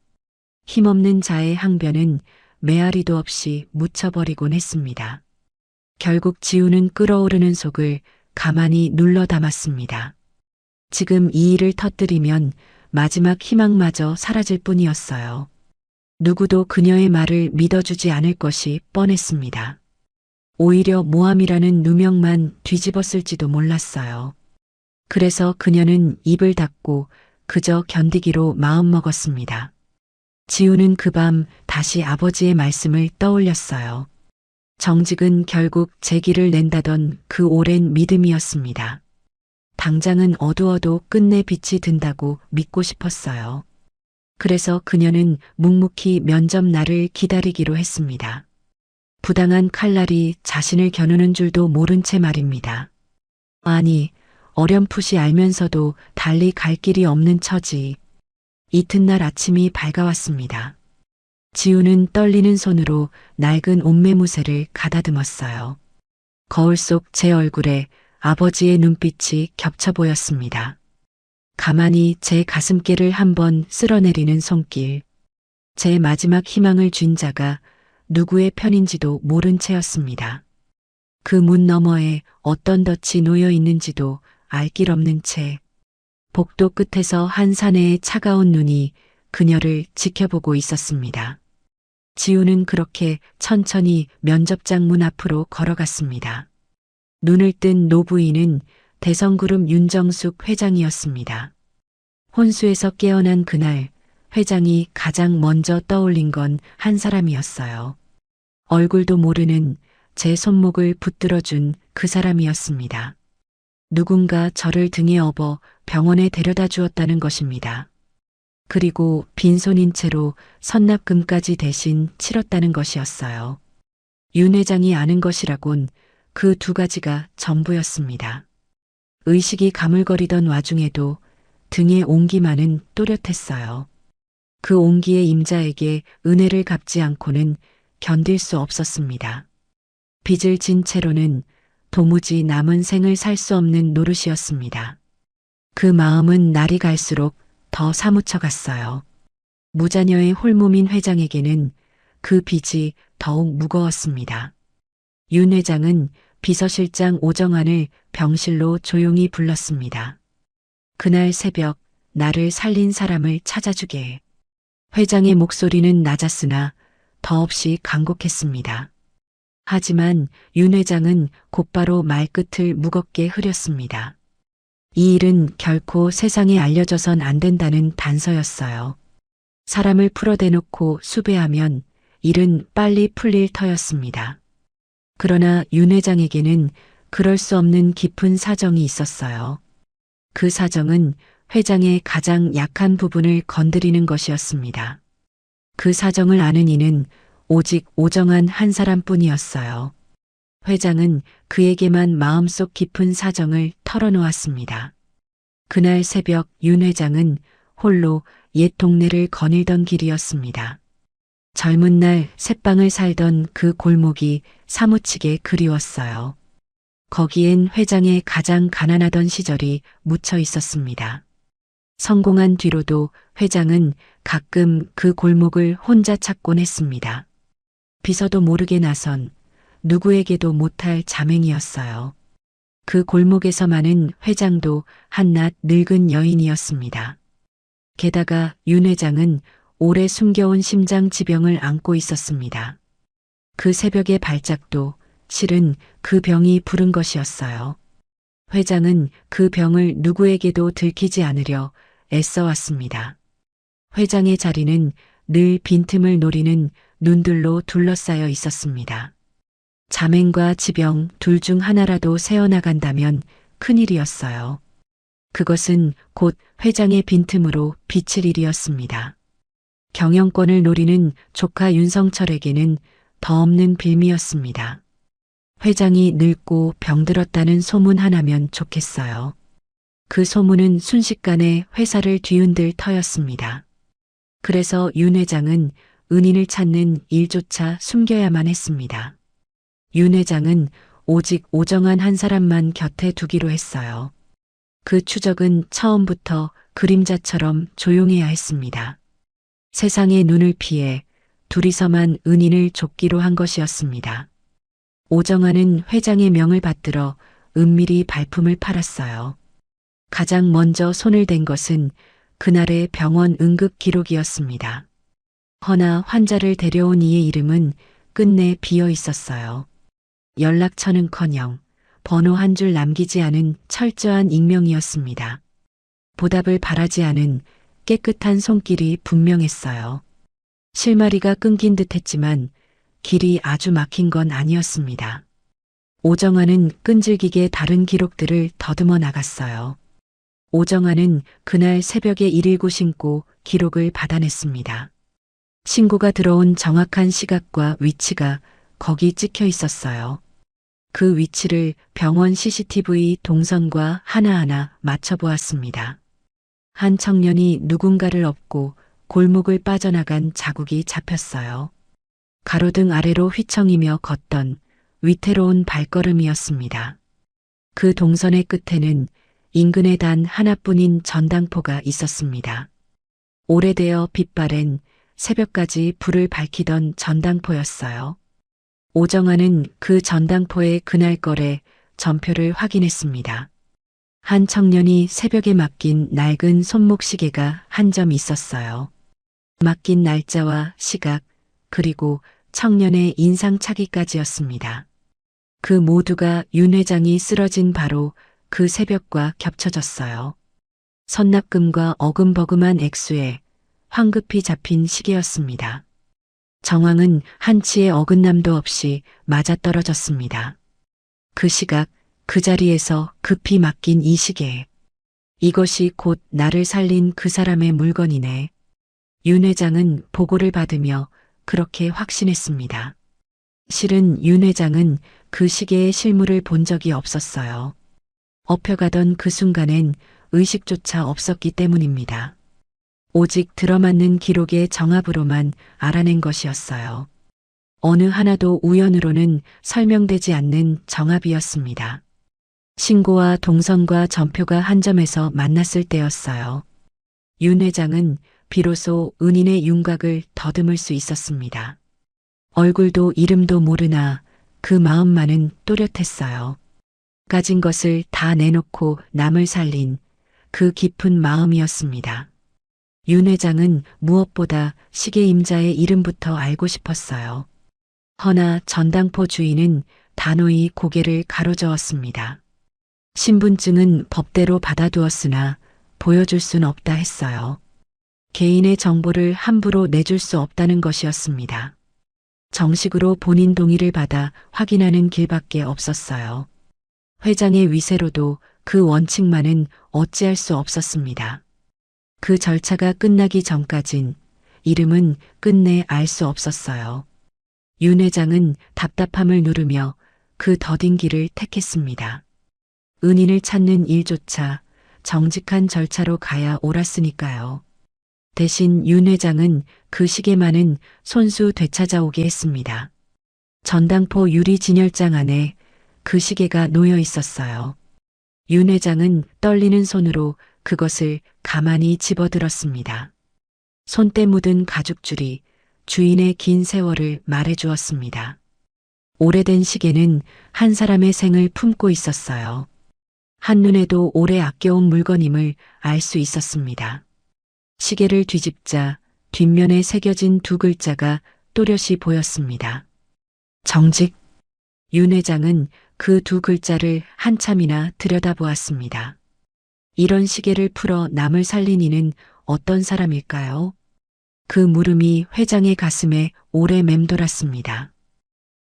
힘없는 자의 항변은 메아리도 없이 묻혀버리곤 했습니다. 결국 지우는 끓어오르는 속을 가만히 눌러 담았습니다. 지금 이 일을 터뜨리면 마지막 희망마저 사라질 뿐이었어요. 누구도 그녀의 말을 믿어주지 않을 것이 뻔했습니다. 오히려 모함이라는 누명만 뒤집었을지도 몰랐어요. 그래서 그녀는 입을 닫고 그저 견디기로 마음먹었습니다. 지우는 그 밤 다시 아버지의 말씀을 떠올렸어요. 정직은 결국 제기를 낸다던 그 오랜 믿음이었습니다. 당장은 어두워도 끝내 빛이 든다고 믿고 싶었어요. 그래서 그녀는 묵묵히 면접 날을 기다리기로 했습니다. 부당한 칼날이 자신을 겨누는 줄도 모른 채 말입니다. 아니, 어렴풋이 알면서도 달리 갈 길이 없는 처지. 이튿날 아침이 밝아왔습니다. 지우는 떨리는 손으로 낡은 옷매무새를 가다듬었어요. 거울 속 제 얼굴에 아버지의 눈빛이 겹쳐 보였습니다. 가만히 제 가슴께를 한번 쓸어내리는 손길. 제 마지막 희망을 쥔 자가 누구의 편인지도 모른 채였습니다. 그 문 너머에 어떤 덫이 놓여 있는지도 알 길 없는 채 복도 끝에서 한 사내의 차가운 눈이 그녀를 지켜보고 있었습니다. 지우는 그렇게 천천히 면접장 문 앞으로 걸어갔습니다. 눈을 뜬 노부인은 대성그룹 윤정숙 회장이었습니다. 혼수에서 깨어난 그날 회장이 가장 먼저 떠올린 건 한 사람이었어요. 얼굴도 모르는 제 손목을 붙들어준 그 사람이었습니다. 누군가 저를 등에 업어 병원에 데려다 주었다는 것입니다. 그리고 빈손인 채로 선납금까지 대신 치렀다는 것이었어요. 윤 회장이 아는 것이라곤 그 두 가지가 전부였습니다. 의식이 가물거리던 와중에도 등에 온기만은 또렷했어요. 그 온기의 임자에게 은혜를 갚지 않고는 견딜 수 없었습니다. 빚을 진 채로는 도무지 남은 생을 살 수 없는 노릇이었습니다. 그 마음은 날이 갈수록 더 사무쳐 갔어요. 무자녀의 홀몸인 회장에게는 그 빚이 더욱 무거웠습니다. 윤 회장은 비서실장 오정환을 병실로 조용히 불렀습니다. 그날 새벽 나를 살린 사람을 찾아주게. 회장의 목소리는 낮았으나 더없이 간곡했습니다. 하지만 윤 회장은 곧바로 말끝을 무겁게 흐렸습니다. 이 일은 결코 세상에 알려져선 안 된다는 단서였어요. 사람을 풀어대놓고 수배하면 일은 빨리 풀릴 터였습니다. 그러나 윤 회장에게는 그럴 수 없는 깊은 사정이 있었어요. 그 사정은 회장의 가장 약한 부분을 건드리는 것이었습니다. 그 사정을 아는 이는 오직 오정환 한 사람뿐이었어요. 회장은 그에게만 마음속 깊은 사정을 털어놓았습니다. 그날 새벽 윤 회장은 홀로 옛 동네를 거닐던 길이었습니다. 젊은 날 새방을 살던 그 골목이 사무치게 그리웠어요. 거기엔 회장의 가장 가난하던 시절이 묻혀 있었습니다. 성공한 뒤로도 회장은 가끔 그 골목을 혼자 찾곤 했습니다. 비서도 모르게 나선 누구에게도 못할 자맹이었어요. 그 골목에서만은 회장도 한낱 늙은 여인이었습니다. 게다가 윤 회장은 오래 숨겨온 심장 지병을 안고 있었습니다. 그 새벽의 발작도 실은 그 병이 부른 것이었어요. 회장은 그 병을 누구에게도 들키지 않으려 애써왔습니다. 회장의 자리는 늘 빈틈을 노리는 눈들로 둘러싸여 있었습니다. 자맹과 지병 둘 중 하나라도 새어나간다면 큰일이었어요. 그것은 곧 회장의 빈틈으로 비칠 일이었습니다. 경영권을 노리는 조카 윤성철에게는 더 없는 빌미였습니다. 회장이 늙고 병들었다는 소문 하나면 좋겠어요. 그 소문은 순식간에 회사를 뒤흔들 터였습니다. 그래서 윤 회장은 은인을 찾는 일조차 숨겨야만 했습니다. 윤 회장은 오직 오정환 한 사람만 곁에 두기로 했어요. 그 추적은 처음부터 그림자처럼 조용해야 했습니다. 세상의 눈을 피해 둘이서만 은인을 쫓기로 한 것이었습니다. 오정환은 회장의 명을 받들어 은밀히 발품을 팔았어요. 가장 먼저 손을 댄 것은 그날의 병원 응급 기록이었습니다. 허나 환자를 데려온 이의 이름은 끝내 비어 있었어요. 연락처는커녕 번호 한 줄 남기지 않은 철저한 익명이었습니다. 보답을 바라지 않은 깨끗한 손길이 분명했어요. 실마리가 끊긴 듯 했지만 길이 아주 막힌 건 아니었습니다. 오정아는 끈질기게 다른 기록들을 더듬어 나갔어요. 오정아는 그날 새벽에 119 신고 기록을 받아냈습니다. 신고가 들어온 정확한 시각과 위치가 거기 찍혀 있었어요. 그 위치를 병원 CCTV 동선과 하나하나 맞춰보았습니다. 한 청년이 누군가를 업고 골목을 빠져나간 자국이 잡혔어요. 가로등 아래로 휘청이며 걷던 위태로운 발걸음이었습니다. 그 동선의 끝에는 인근에 단 하나뿐인 전당포가 있었습니다. 오래되어 빛바랜 새벽까지 불을 밝히던 전당포였어요. 오정아는 그 전당포의 그날 거래 전표를 확인했습니다. 한 청년이 새벽에 맡긴 낡은 손목시계가 한 점 있었어요. 맡긴 날짜와 시각, 그리고 청년의 인상착의까지였습니다. 그 모두가 윤 회장이 쓰러진 바로 그 새벽과 겹쳐졌어요. 선납금과 어금버금한 액수에 황급히 잡힌 시계였습니다. 정황은 한치의 어긋남도 없이 맞아떨어졌습니다. 그 시각, 그 자리에서 급히 맡긴 이 시계. 이것이 곧 나를 살린 그 사람의 물건이네. 윤 회장은 보고를 받으며 그렇게 확신했습니다. 실은 윤 회장은 그 시계의 실물을 본 적이 없었어요. 업혀가던 그 순간엔 의식조차 없었기 때문입니다. 오직 들어맞는 기록의 정합으로만 알아낸 것이었어요. 어느 하나도 우연으로는 설명되지 않는 정합이었습니다. 신고와 동선과 전표가 한 점에서 만났을 때였어요. 윤 회장은 비로소 은인의 윤곽을 더듬을 수 있었습니다. 얼굴도 이름도 모르나 그 마음만은 또렷했어요. 가진 것을 다 내놓고 남을 살린 그 깊은 마음이었습니다. 윤 회장은 무엇보다 시계 임자의 이름부터 알고 싶었어요. 허나 전당포 주인은 단호히 고개를 가로저었습니다. 신분증은 법대로 받아두었으나 보여줄 순 없다 했어요. 개인의 정보를 함부로 내줄 수 없다는 것이었습니다. 정식으로 본인 동의를 받아 확인하는 길밖에 없었어요. 회장의 위세로도 그 원칙만은 어찌할 수 없었습니다. 그 절차가 끝나기 전까진 이름은 끝내 알 수 없었어요. 윤 회장은 답답함을 누르며 그 더딘 길을 택했습니다. 은인을 찾는 일조차 정직한 절차로 가야 옳았으니까요. 대신 윤 회장은 그 시계만은 손수 되찾아오게 했습니다. 전당포 유리 진열장 안에 그 시계가 놓여 있었어요. 윤 회장은 떨리는 손으로 그것을 가만히 집어들었습니다. 손때 묻은 가죽줄이 주인의 긴 세월을 말해주었습니다. 오래된 시계는 한 사람의 생을 품고 있었어요. 한눈에도 오래 아껴온 물건임을 알 수 있었습니다. 시계를 뒤집자 뒷면에 새겨진 두 글자가 또렷이 보였습니다. 정직. 윤 회장은 그 두 글자를 한참이나 들여다보았습니다. 이런 시계를 풀어 남을 살린 이는 어떤 사람일까요? 그 물음이 회장의 가슴에 오래 맴돌았습니다.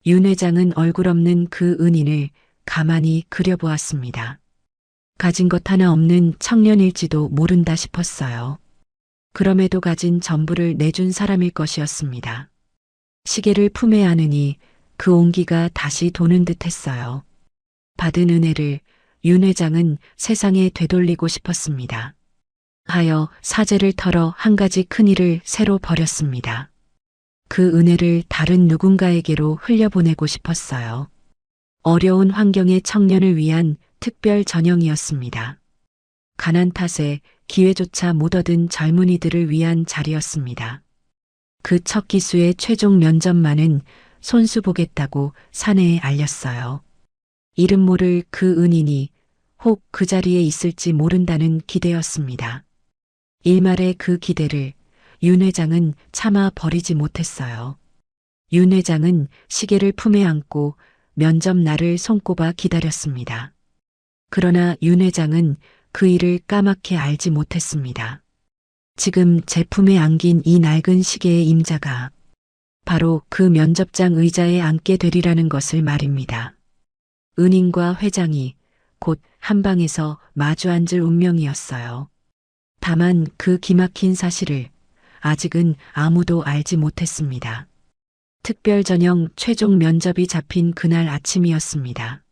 윤 회장은 얼굴 없는 그 은인을 가만히 그려보았습니다. 가진 것 하나 없는 청년일지도 모른다 싶었어요. 그럼에도 가진 전부를 내준 사람일 것이었습니다. 시계를 품에 안으니 그 온기가 다시 도는 듯 했어요. 받은 은혜를 윤 회장은 세상에 되돌리고 싶었습니다. 하여 사재를 털어 한 가지 큰 일을 새로 벌였습니다. 그 은혜를 다른 누군가에게로 흘려보내고 싶었어요. 어려운 환경의 청년을 위한 특별 전형이었습니다. 가난 탓에 기회조차 못 얻은 젊은이들을 위한 자리였습니다. 그 첫 기수의 최종 면접만은 손수 보겠다고 사내에 알렸어요. 이름 모를 그 은인이 혹 그 자리에 있을지 모른다는 기대였습니다. 일말의 그 기대를 윤 회장은 참아 버리지 못했어요. 윤 회장은 시계를 품에 안고 면접 날을 손꼽아 기다렸습니다. 그러나 윤 회장은 그 일을 까맣게 알지 못했습니다. 지금 제 품에 안긴 이 낡은 시계의 임자가 바로 그 면접장 의자에 앉게 되리라는 것을 말입니다. 은인과 회장이 곧 한 방에서 마주 앉을 운명이었어요. 다만 그 기막힌 사실을 아직은 아무도 알지 못했습니다. 특별 전형 최종 면접이 잡힌 그날 아침이었습니다.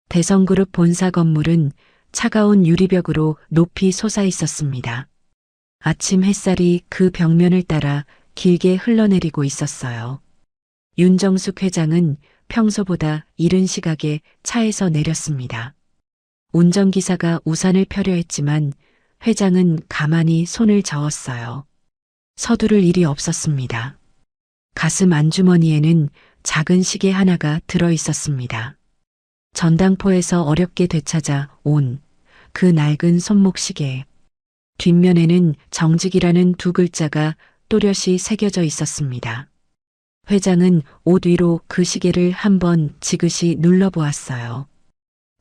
대성그룹 본사 건물은 차가운 유리벽으로 높이 솟아 있었습니다. 아침 햇살이 그 벽면을 따라 길게 흘러내리고 있었어요. 윤정숙 회장은 평소보다 이른 시각에 차에서 내렸습니다. 운전기사가 우산을 펴려 했지만 회장은 가만히 손을 저었어요. 서두를 일이 없었습니다. 가슴 안주머니에는 작은 시계 하나가 들어 있었습니다. 전당포에서 어렵게 되찾아 온 그 낡은 손목 시계. 뒷면에는 정직이라는 두 글자가 또렷이 새겨져 있었습니다. 회장은 옷 위로 그 시계를 한번 지그시 눌러보았어요.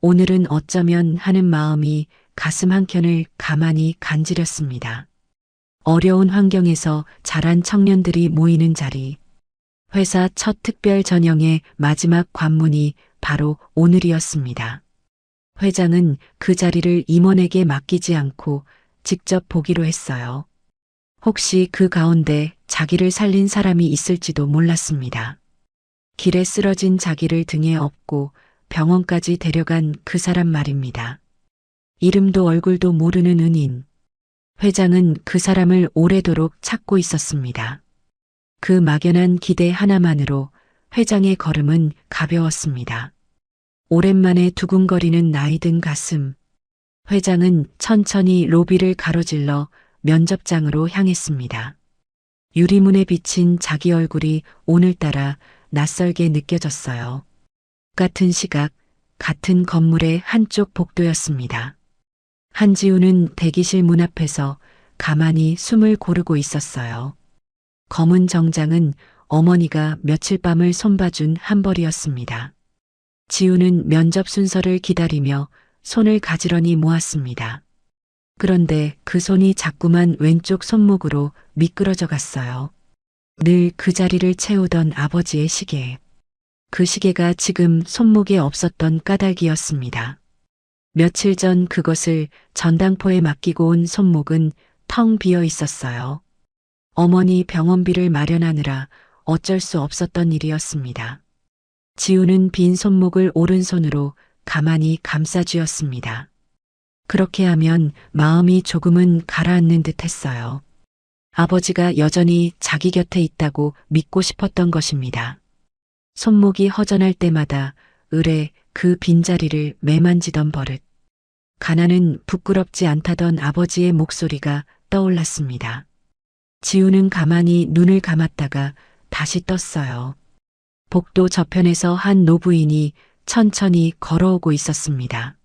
오늘은 어쩌면 하는 마음이 가슴 한켠을 가만히 간지렸습니다. 어려운 환경에서 자란 청년들이 모이는 자리. 회사 첫 특별 전형의 마지막 관문이 바로 오늘이었습니다. 회장은 그 자리를 임원에게 맡기지 않고 직접 보기로 했어요. 혹시 그 가운데 자기를 살린 사람이 있을지도 몰랐습니다. 길에 쓰러진 자기를 등에 업고 병원까지 데려간 그 사람 말입니다. 이름도 얼굴도 모르는 은인. 회장은 그 사람을 오래도록 찾고 있었습니다. 그 막연한 기대 하나만으로 회장의 걸음은 가벼웠습니다. 오랜만에 두근거리는 나이든 가슴. 회장은 천천히 로비를 가로질러 면접장으로 향했습니다. 유리문에 비친 자기 얼굴이 오늘따라 낯설게 느껴졌어요. 같은 시각, 같은 건물의 한쪽 복도였습니다. 한지우는 대기실 문 앞에서 가만히 숨을 고르고 있었어요. 검은 정장은 어머니가 며칠 밤을 손봐준 한 벌이었습니다. 지우는 면접 순서를 기다리며 손을 가지런히 모았습니다. 그런데 그 손이 자꾸만 왼쪽 손목으로 미끄러져 갔어요. 늘 그 자리를 채우던 아버지의 시계. 그 시계가 지금 손목에 없었던 까닭이었습니다. 며칠 전 그것을 전당포에 맡기고 온 손목은 텅 비어 있었어요. 어머니 병원비를 마련하느라 어쩔 수 없었던 일이었습니다. 지우는 빈 손목을 오른손으로 가만히 감싸쥐었습니다. 그렇게 하면 마음이 조금은 가라앉는 듯 했어요. 아버지가 여전히 자기 곁에 있다고 믿고 싶었던 것입니다. 손목이 허전할 때마다 을에 그 빈자리를 매만지던 버릇. 가난은 부끄럽지 않다던 아버지의 목소리가 떠올랐습니다. 지우는 가만히 눈을 감았다가 다시 떴어요. 복도 저편에서 한 노부인이 천천히 걸어오고 있었습니다.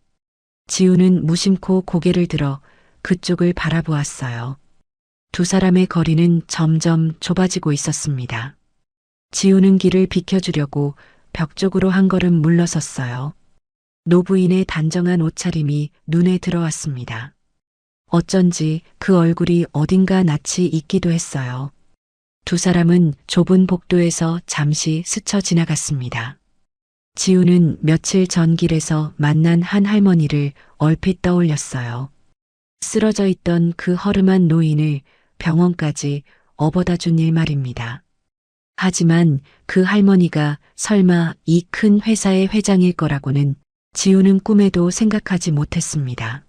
지우는 무심코 고개를 들어 그쪽을 바라보았어요. 두 사람의 거리는 점점 좁아지고 있었습니다. 지우는 길을 비켜주려고 벽 쪽으로 한 걸음 물러섰어요. 노부인의 단정한 옷차림이 눈에 들어왔습니다. 어쩐지 그 얼굴이 어딘가 낯이 익기도 했어요. 두 사람은 좁은 복도에서 잠시 스쳐 지나갔습니다. 지우는 며칠 전 길에서 만난 한 할머니를 얼핏 떠올렸어요. 쓰러져 있던 그 허름한 노인을 병원까지 업어다 준 일 말입니다. 하지만 그 할머니가 설마 이 큰 회사의 회장일 거라고는 지우는 꿈에도 생각하지 못했습니다.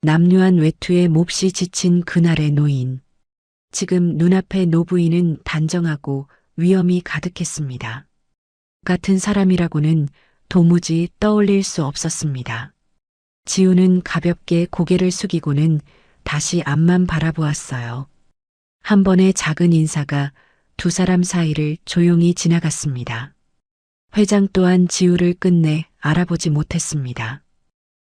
남루한 외투에 몹시 지친 그날의 노인. 지금 눈앞의 노부인은 단정하고 위엄이 가득했습니다. 같은 사람이라고는 도무지 떠올릴 수 없었습니다. 지우는 가볍게 고개를 숙이고는 다시 앞만 바라보았어요. 한 번의 작은 인사가 두 사람 사이를 조용히 지나갔습니다. 회장 또한 지우를 끝내 알아보지 못했습니다.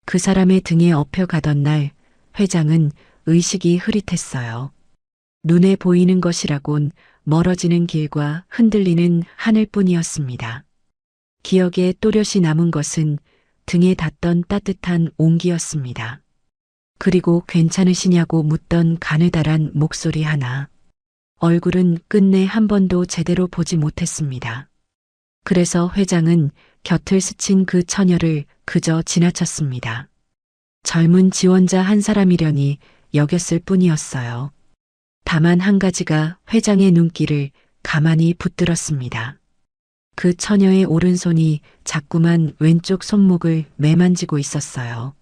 그 사람의 등에 업혀가던 날 회장은 의식이 흐릿했어요. 눈에 보이는 것이라곤 멀어지는 길과 흔들리는 하늘뿐이었습니다. 기억에 또렷이 남은 것은 등에 닿던 따뜻한 온기였습니다. 그리고 괜찮으시냐고 묻던 가느다란 목소리 하나. 얼굴은 끝내 한 번도 제대로 보지 못했습니다. 그래서 회장은 곁을 스친 그 처녀를 그저 지나쳤습니다. 젊은 지원자 한 사람이려니 여겼을 뿐이었어요. 다만 한 가지가 회장의 눈길을 가만히 붙들었습니다. 그 처녀의 오른손이 자꾸만 왼쪽 손목을 매만지고 있었어요.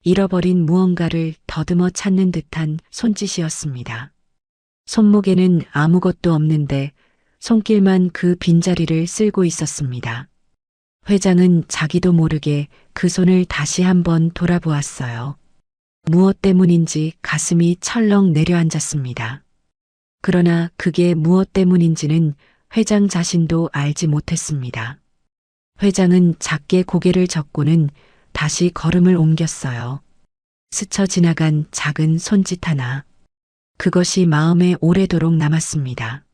잃어버린 무언가를 더듬어 찾는 듯한 손짓이었습니다. 손목에는 아무것도 없는데 손길만 그 빈자리를 쓸고 있었습니다. 회장은 자기도 모르게 그 손을 다시 한번 돌아보았어요. 무엇 때문인지 가슴이 철렁 내려앉았습니다. 그러나 그게 무엇 때문인지는 회장 자신도 알지 못했습니다. 회장은 작게 고개를 젓고는 다시 걸음을 옮겼어요. 스쳐 지나간 작은 손짓 하나. 그것이 마음에 오래도록 남았습니다.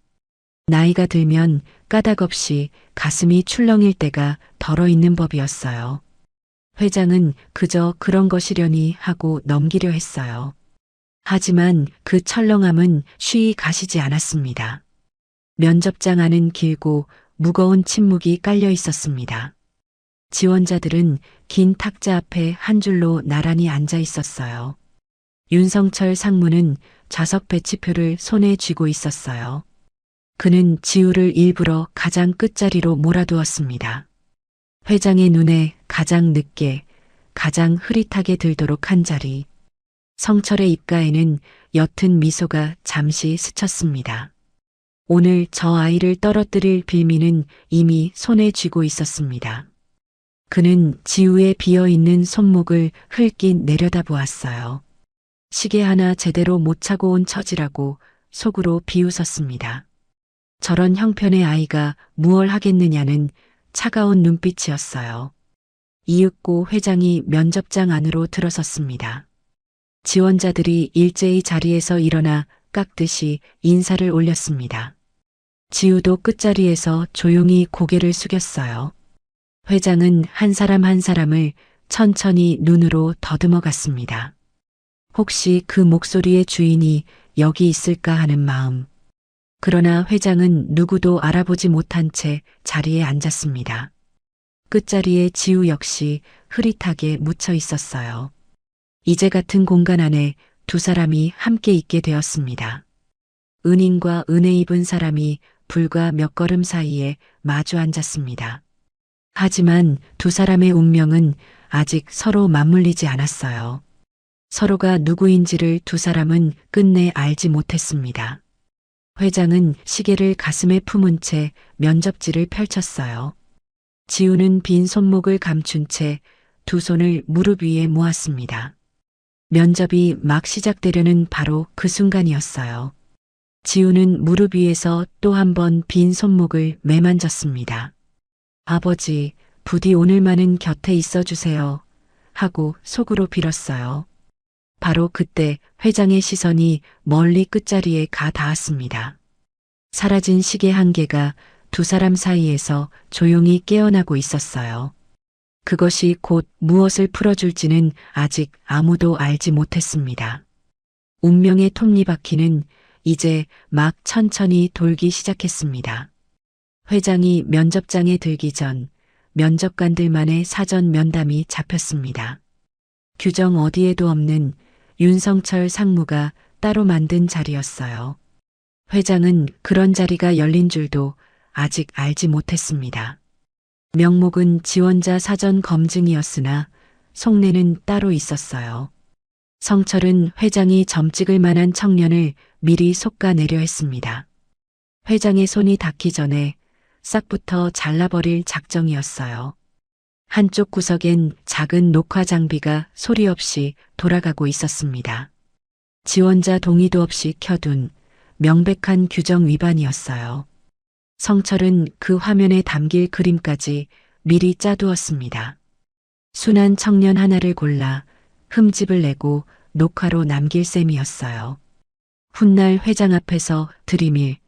나이가 들면 까닭없이 가슴이 출렁일 때가 덜어 있는 법이었어요. 회장은 그저 그런 것이려니 하고 넘기려 했어요. 하지만 그 철렁함은 쉬이 가시지 않았습니다. 면접장 안은 길고 무거운 침묵이 깔려 있었습니다. 지원자들은 긴 탁자 앞에 한 줄로 나란히 앉아 있었어요. 윤성철 상무는 좌석 배치표를 손에 쥐고 있었어요. 그는 지우를 일부러 가장 끝자리로 몰아두었습니다. 회장의 눈에 가장 늦게, 가장 흐릿하게 들도록 한 자리. 성철의 입가에는 옅은 미소가 잠시 스쳤습니다. 오늘 저 아이를 떨어뜨릴 빌미는 이미 손에 쥐고 있었습니다. 그는 지우의 비어있는 손목을 흘낏 내려다보았어요. 시계 하나 제대로 못 차고 온 처지라고 속으로 비웃었습니다. 저런 형편의 아이가 무얼 하겠느냐는 차가운 눈빛이었어요. 이윽고 회장이 면접장 안으로 들어섰습니다. 지원자들이 일제히 자리에서 일어나 깎듯이 인사를 올렸습니다. 지우도 끝자리에서 조용히 고개를 숙였어요. 회장은 한 사람 한 사람을 천천히 눈으로 더듬어 갔습니다. 혹시 그 목소리의 주인이 여기 있을까 하는 마음. 그러나 회장은 누구도 알아보지 못한 채 자리에 앉았습니다. 끝자리에 지우 역시 흐릿하게 묻혀 있었어요. 이제 같은 공간 안에 두 사람이 함께 있게 되었습니다. 은인과 은혜 입은 사람이 불과 몇 걸음 사이에 마주 앉았습니다. 하지만 두 사람의 운명은 아직 서로 맞물리지 않았어요. 서로가 누구인지를 두 사람은 끝내 알지 못했습니다. 회장은 시계를 가슴에 품은 채 면접지를 펼쳤어요. 지우는 빈 손목을 감춘 채 두 손을 무릎 위에 모았습니다. 면접이 막 시작되려는 바로 그 순간이었어요. 지우는 무릎 위에서 또 한 번 빈 손목을 매만졌습니다. 아버지, 부디 오늘만은 곁에 있어 주세요. 하고 속으로 빌었어요. 바로 그때 회장의 시선이 멀리 끝자리에 가 닿았습니다. 사라진 시계 한 개가 두 사람 사이에서 조용히 깨어나고 있었어요. 그것이 곧 무엇을 풀어줄지는 아직 아무도 알지 못했습니다. 운명의 톱니바퀴는 이제 막 천천히 돌기 시작했습니다. 회장이 면접장에 들기 전 면접관들만의 사전 면담이 잡혔습니다. 규정 어디에도 없는 윤성철 상무가 따로 만든 자리였어요. 회장은 그런 자리가 열린 줄도 아직 알지 못했습니다. 명목은 지원자 사전 검증이었으나 속내는 따로 있었어요. 성철은 회장이 점 찍을 만한 청년을 미리 솎아내려 했습니다. 회장의 손이 닿기 전에 싹부터 잘라버릴 작정이었어요. 한쪽 구석엔 작은 녹화 장비가 소리 없이 돌아가고 있었습니다. 지원자 동의도 없이 켜둔 명백한 규정 위반이었어요. 성철은 그 화면에 담길 그림까지 미리 짜두었습니다. 순한 청년 하나를 골라 흠집을 내고 녹화로 남길 셈이었어요. 훗날 회장 앞에서 들이밀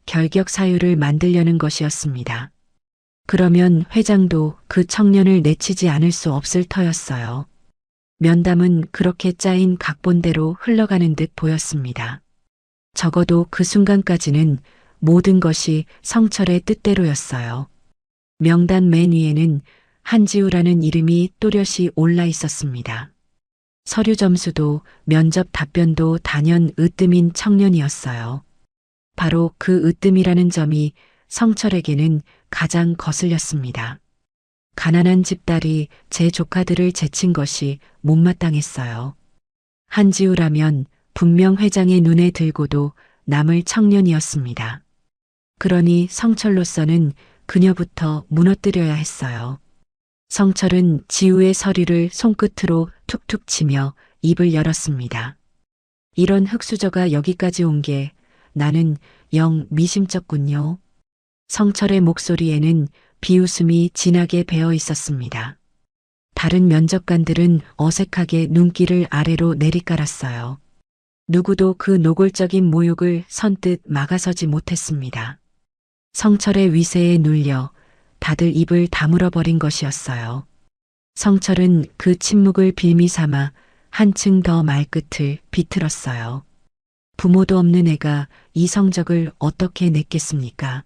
결격 사유를 만들려는 것이었습니다. 그러면 회장도 그 청년을 내치지 않을 수 없을 터였어요. 면담은 그렇게 짜인 각본대로 흘러가는 듯 보였습니다. 적어도 그 순간까지는 모든 것이 성철의 뜻대로였어요. 명단 맨 위에는 한지우라는 이름이 또렷이 올라 있었습니다. 서류 점수도 면접 답변도 단연 으뜸인 청년이었어요. 바로 그 으뜸이라는 점이 성철에게는 가장 거슬렸습니다. 가난한 집 딸이 제 조카들을 제친 것이 못마땅했어요. 한지우라면 분명 회장의 눈에 들고도 남을 청년이었습니다. 그러니 성철로서는 그녀부터 무너뜨려야 했어요. 성철은 지우의 서류를 손끝으로 툭툭 치며 입을 열었습니다. 이런 흙수저가 여기까지 온 게 나는 영 미심쩍군요. 성철의 목소리에는 비웃음이 진하게 배어 있었습니다. 다른 면접관들은 어색하게 눈길을 아래로 내리깔았어요. 누구도 그 노골적인 모욕을 선뜻 막아서지 못했습니다. 성철의 위세에 눌려 다들 입을 다물어 버린 것이었어요. 성철은 그 침묵을 빌미 삼아 한층 더 말끝을 비틀었어요. 부모도 없는 애가 이 성적을 어떻게 냈겠습니까?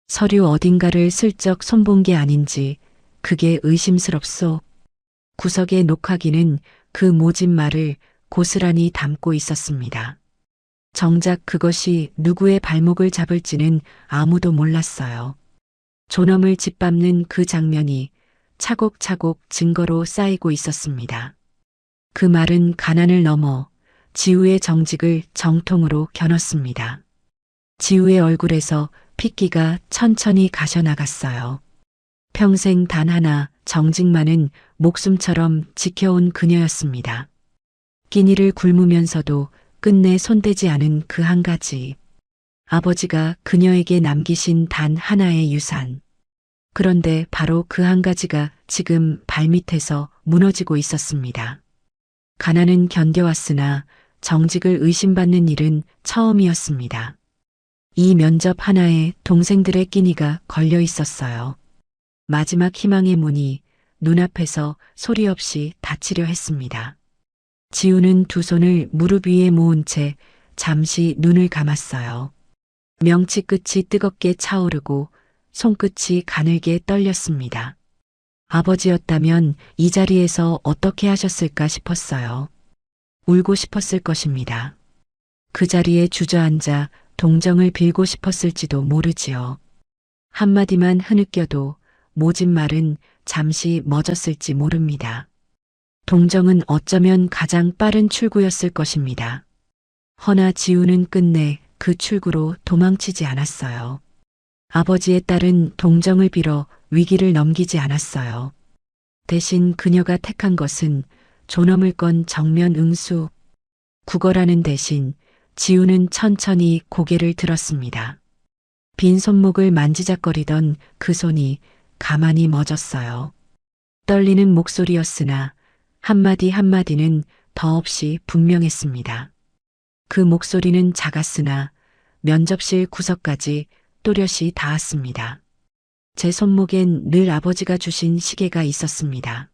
서류 어딘가를 슬쩍 손본 게 아닌지 그게 의심스럽소. 구석의 녹화기는 그 모진 말을 고스란히 담고 있었습니다. 정작 그것이 누구의 발목을 잡을지는 아무도 몰랐어요. 존엄을 짓밟는 그 장면이 차곡차곡 증거로 쌓이고 있었습니다. 그 말은 가난을 넘어 지우의 정직을 정통으로 겨눴습니다. 지우의 얼굴에서 핏기가 천천히 가셔나갔어요. 평생 단 하나 정직만은 목숨처럼 지켜온 그녀였습니다. 끼니를 굶으면서도 끝내 손대지 않은 그 한 가지. 아버지가 그녀에게 남기신 단 하나의 유산. 그런데 바로 그 한 가지가 지금 발밑에서 무너지고 있었습니다. 가난은 견뎌왔으나 정직을 의심받는 일은 처음이었습니다. 이 면접 하나에 동생들의 끼니가 걸려 있었어요. 마지막 희망의 문이 눈앞에서 소리 없이 닫히려 했습니다. 지우는 두 손을 무릎 위에 모은 채 잠시 눈을 감았어요. 명치 끝이 뜨겁게 차오르고 손끝이 가늘게 떨렸습니다. 아버지였다면 이 자리에서 어떻게 하셨을까 싶었어요. 울고 싶었을 것입니다. 그 자리에 주저앉아 동정을 빌고 싶었을지도 모르지요. 한마디만 흐느껴도 모진 말은 잠시 멎었을지 모릅니다. 동정은 어쩌면 가장 빠른 출구였을 것입니다. 허나 지우는 끝내 그 출구로 도망치지 않았어요. 아버지의 딸은 동정을 빌어 위기를 넘기지 않았어요. 대신 그녀가 택한 것은 존엄을 건 정면 응수. 구걸하는 대신 지우는 천천히 고개를 들었습니다. 빈 손목을 만지작거리던 그 손이 가만히 멎었어요. 떨리는 목소리였으나 한마디 한마디는 더없이 분명했습니다. 그 목소리는 작았으나 면접실 구석까지 또렷이 닿았습니다. 제 손목엔 늘 아버지가 주신 시계가 있었습니다.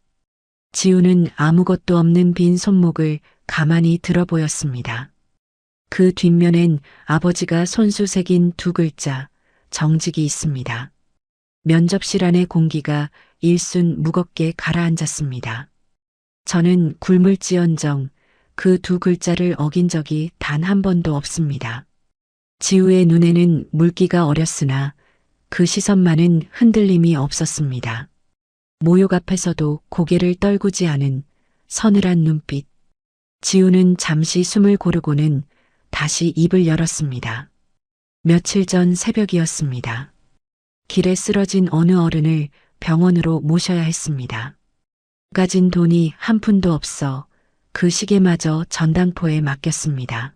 지우는 아무것도 없는 빈 손목을 가만히 들어 보였습니다. 그 뒷면엔 아버지가 손수 새긴 두 글자, 정직이 있습니다. 면접실 안의 공기가 일순 무겁게 가라앉았습니다. 저는 굶을지언정 그 두 글자를 어긴 적이 단 한 번도 없습니다. 지우의 눈에는 물기가 어렸으나 그 시선만은 흔들림이 없었습니다. 모욕 앞에서도 고개를 떨구지 않은 서늘한 눈빛. 지우는 잠시 숨을 고르고는 다시 입을 열었습니다. 며칠 전 새벽이었습니다. 길에 쓰러진 어느 어른을 병원으로 모셔야 했습니다. 가진 돈이 한 푼도 없어 그 시계마저 전당포에 맡겼습니다.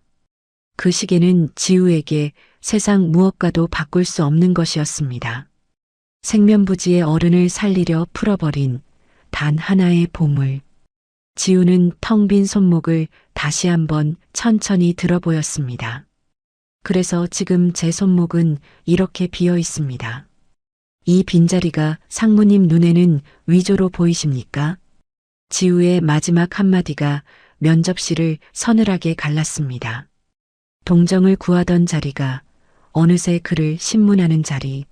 그 시계는 지우에게 세상 무엇과도 바꿀 수 없는 것이었습니다. 생면부지의 어른을 살리려 풀어버린 단 하나의 보물. 지우는 텅 빈 손목을 다시 한번 천천히 들어 보였습니다. 그래서 지금 제 손목은 이렇게 비어 있습니다. 이 빈자리가 상무님 눈에는 위조로 보이십니까? 지우의 마지막 한마디가 면접실을 서늘하게 갈랐습니다. 동정을 구하던 자리가 어느새 그를 신문하는 자리.